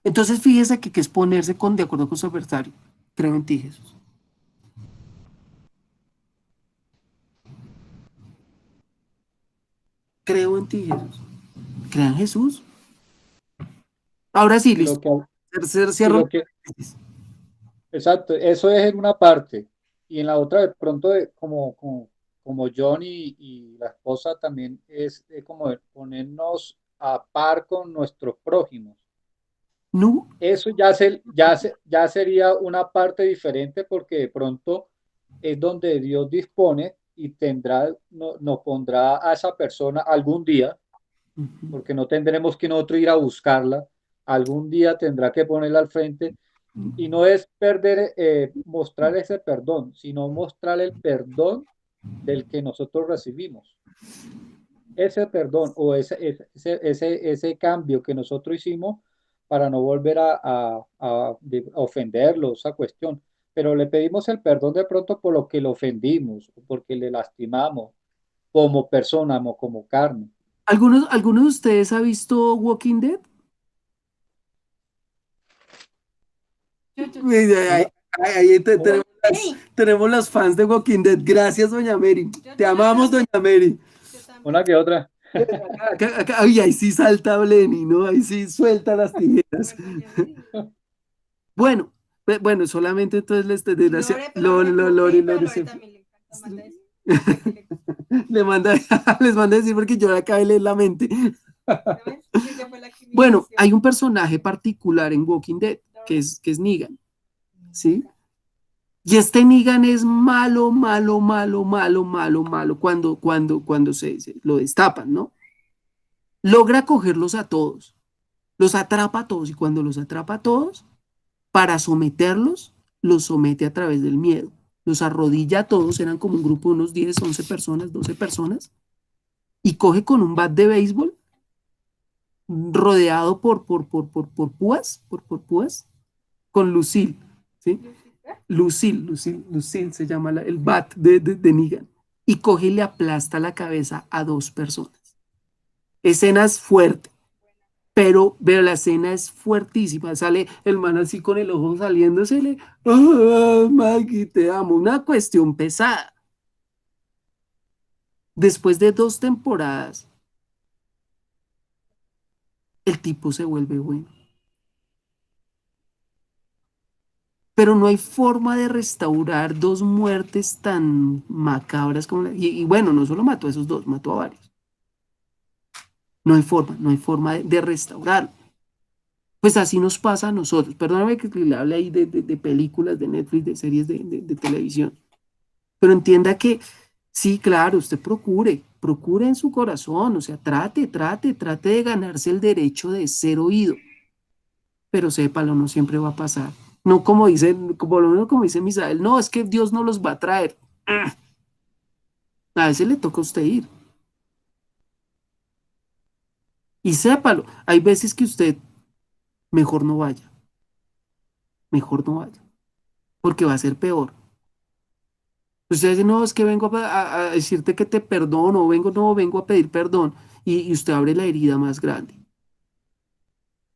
Entonces fíjese que es ponerse de acuerdo con su adversario. Creo en ti, Jesús. Creo en ti, Jesús. Crea en Jesús. Ahora sí, Y lo listo. que, y Cierro. lo que, exacto, eso es en una parte. Y en la otra, de pronto, como John y la esposa, también es como de ponernos a par con nuestros prójimos. No, Eso ya sería una parte diferente porque de pronto es donde Dios dispone y nos pondrá a esa persona algún día, porque no tendremos que nosotros ir a buscarla, algún día tendrá que ponerla al frente y no es mostrar ese perdón, sino mostrar el perdón del que nosotros recibimos. Ese perdón o ese cambio que nosotros hicimos para no volver a ofenderlo, esa cuestión. Pero le pedimos el perdón de pronto por lo que le ofendimos, o porque le lastimamos como persona, o como carne. ¿Alguno de ustedes ha visto Walking Dead? Una, Ahí una, tenemos las fans de Walking Dead. Gracias, doña Mary. Te amamos, doña Mary. una que otra. Ay, ahí sí salta Blenny, ¿no? Ahí sí suelta las tijeras. Bueno, bueno, solamente entonces les te desgracia. Lore, le manda, les manda a decir porque yo le acabé de leer la mente. Bueno, hay un personaje particular en Walking Dead que es Negan, ¿sí? Y este Negan es malo, malo, malo, malo, malo, malo cuando se lo destapan, ¿no? Logra cogerlos a todos, los atrapa a todos y cuando los atrapa a todos, para someterlos, los somete a través del miedo. Los arrodilla a todos, eran como un grupo de unos 10, 11 personas, 12 personas, y coge con un bat de béisbol rodeado por púas, con Lucille, ¿sí? Lucille se llama el bat de Negan. Y coge y le aplasta la cabeza a 2 personas. Escena es fuerte, pero la escena es fuertísima. Sale el man así con el ojo saliéndosele. Oh, Maggie, te amo. Una cuestión pesada. Después de 2 temporadas, el tipo se vuelve bueno. Pero no hay forma de restaurar 2 muertes tan macabras como y bueno, no solo mató a esos 2, mató a varios. No hay forma de restaurarlo. Pues así nos pasa a nosotros. Perdóname que le hable ahí de películas, de Netflix, de series de televisión. Pero entienda que sí, claro, usted procure en su corazón, o sea, trate de ganarse el derecho de ser oído. Pero sépalo, no siempre va a pasar. No como dice Misael, no, es que Dios no los va a traer. A veces le toca a usted ir. Y sépalo, hay veces que usted mejor no vaya, porque va a ser peor. Usted dice, no, es que vengo a decirte que te perdono, vengo a pedir perdón, y usted abre la herida más grande.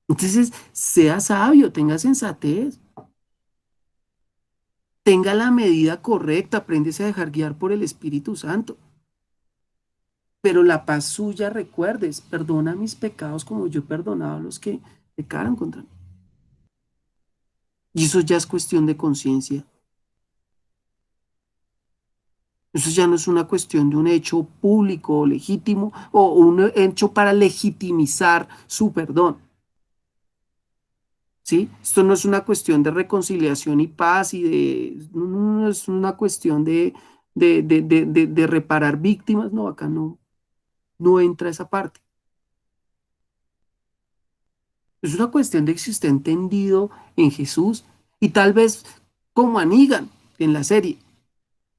Entonces, sea sabio, tenga sensatez, tenga la medida correcta, apréndese a dejar guiar por el Espíritu Santo. Pero la paz suya, recuerdes, perdona mis pecados como yo he perdonado a los que pecaron contra mí. Y eso ya es cuestión de conciencia. Eso ya no es una cuestión de un hecho público o legítimo o un hecho para legitimizar su perdón. ¿Sí? Esto no es una cuestión de reconciliación y paz no es una cuestión de reparar víctimas. No, acá no entra esa parte. Es una cuestión de que usted ha entendido en Jesús y tal vez como a Negan en la serie,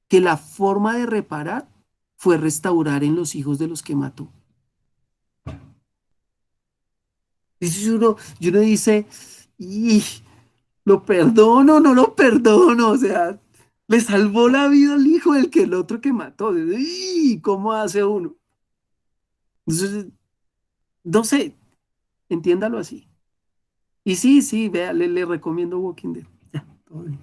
que la forma de reparar fue restaurar en los hijos de los que mató. Y uno dice, y lo perdono, no lo perdono, o sea, le salvó la vida al hijo del que el otro que mató. ¿Y cómo hace uno? Entonces, no sé, entiéndalo así. Y sí, vea, le recomiendo Walking Dead. Ya, todo bien.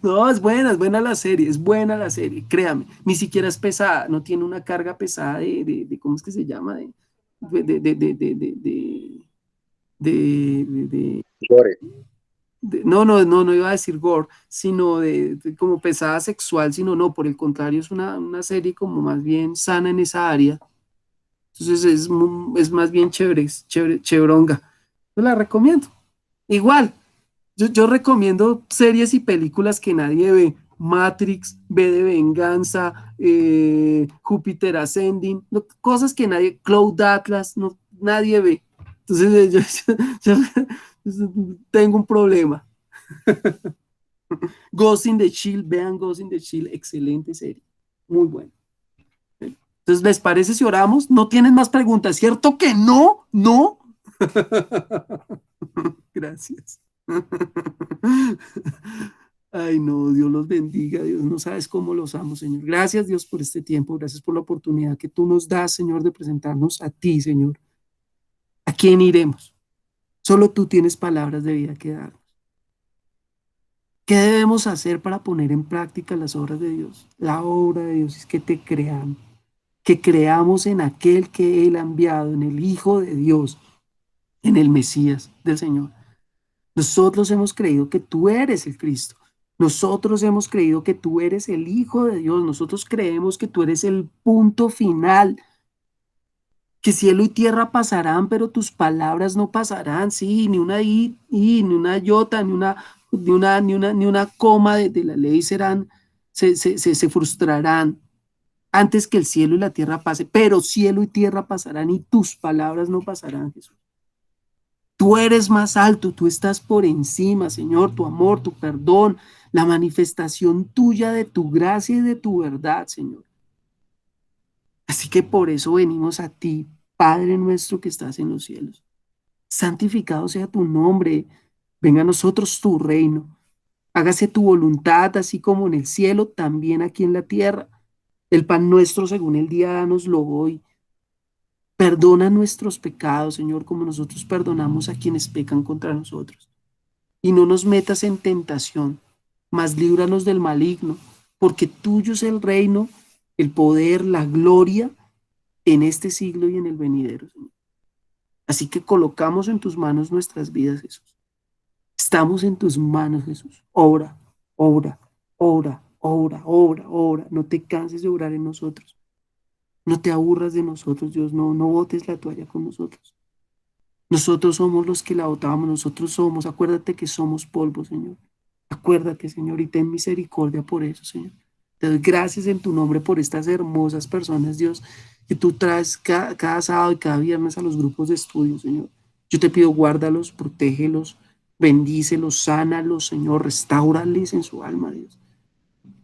No, es buena la serie, es buena la serie, créame. Ni siquiera es pesada, no tiene una carga pesada ¿cómo es que se llama? De, de, de, de, de, de, de, Gore. no iba a decir gore, sino como pesada sexual, sino no, por el contrario, es una serie como más bien sana en esa área. Entonces es más bien chévere, chéveronga. Yo la recomiendo. Igual, yo recomiendo series y películas que nadie ve. Matrix, V de Venganza, Júpiter Ascending, cosas que Cloud Atlas, nadie ve. Entonces yo tengo un problema. Ghost in the Shell, vean Ghost in the Shell, excelente serie, muy buena. Entonces, ¿les parece si oramos? ¿No tienen más preguntas? ¿Cierto que no? ¿No? Gracias. Ay, no, Dios los bendiga, Dios, no sabes cómo los amo, Señor. Gracias, Dios, por este tiempo, gracias por la oportunidad que tú nos das, Señor, de presentarnos a ti, Señor. ¿A quién iremos? Solo tú tienes palabras de vida que darnos. ¿Qué debemos hacer para poner en práctica las obras de Dios? La obra de Dios es que te creamos, que creamos en aquel que Él ha enviado, en el Hijo de Dios, en el Mesías del Señor. Nosotros hemos creído que tú eres el Cristo. Nosotros hemos creído que tú eres el Hijo de Dios. Nosotros creemos que tú eres el punto final. Que cielo y tierra pasarán, pero tus palabras no pasarán. Sí, ni una ni una iota, ni una coma de la ley se frustrarán antes que el cielo y la tierra pase. Pero cielo y tierra pasarán y tus palabras no pasarán, Jesús. Tú eres más alto, tú estás por encima, Señor, tu amor, tu perdón, la manifestación tuya de tu gracia y de tu verdad, Señor. Así que por eso venimos a ti, Padre nuestro que estás en los cielos. Santificado sea tu nombre, venga a nosotros tu reino. Hágase tu voluntad, así como en el cielo, también aquí en la tierra. El pan nuestro según el día, dánoslo hoy. Perdona nuestros pecados, Señor, como nosotros perdonamos a quienes pecan contra nosotros. Y no nos metas en tentación, mas líbranos del maligno, porque tuyo es el reino, el poder, la gloria en este siglo y en el venidero, Señor. Así que colocamos en tus manos nuestras vidas, Jesús. Estamos en tus manos, Jesús. Obra, obra, obra, obra, obra, obra. No te canses de orar en nosotros. No te aburras de nosotros, Dios, no botes la toalla con nosotros. Nosotros somos los que la botábamos, nosotros somos, acuérdate que somos polvo, Señor. Acuérdate, Señor, y ten misericordia por eso, Señor. Te doy gracias en tu nombre por estas hermosas personas, Dios, que tú traes cada sábado y cada viernes a los grupos de estudio, Señor. Yo te pido, guárdalos, protégelos, bendícelos, sánalos, Señor, restáurales en su alma, Dios.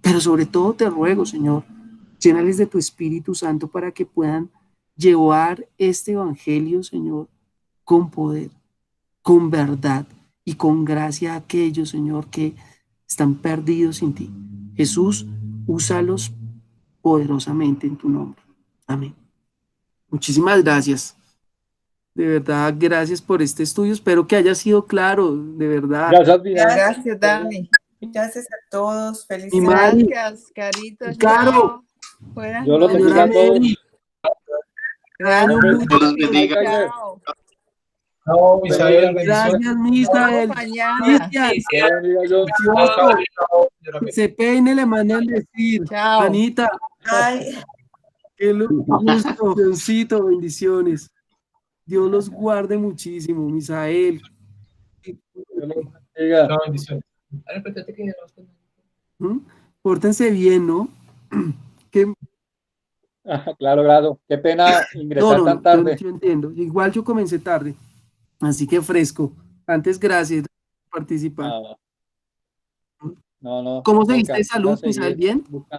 Pero sobre todo te ruego, Señor, llénales de tu Espíritu Santo para que puedan llevar este evangelio, Señor, con poder, con verdad y con gracia a aquellos, Señor, que están perdidos sin ti. Jesús, úsalos poderosamente en tu nombre. Amén. Muchísimas gracias. De verdad, gracias por este estudio. Espero que haya sido claro, de verdad. Gracias, Dina. Gracias, Dani. Gracias a todos. Mi Felicidades. Mari, Gracias, Caritas. Claro. Chao. Buenas Yo los noches. bendiga a todos. Mary, Gracias. Dios los bendiga. Chao. No, Misael, bendiciones. gracias, Nos Misael. vemos mañana. Cristian, Sí, sí, Dios bendiga a todos. precioso. Que se peine, le mandan decir. Chao. Anita, Ay, qué gusto. Diosito, bendiciones. Dios los guarde muchísimo, Misael. Dios los bendiga. No, bendiciones. Ahora, pero fíjate que ya nos conocemos. ¿Mm? Pórtense bien, ¿no? Que, Claro. Qué pena ingresar tan tarde. yo entiendo. Igual yo comencé tarde, así que fresco. Antes, gracias por participar. No. ¿Cómo seguiste Toca de salud, Misael? seguir ¿Bien? buscando.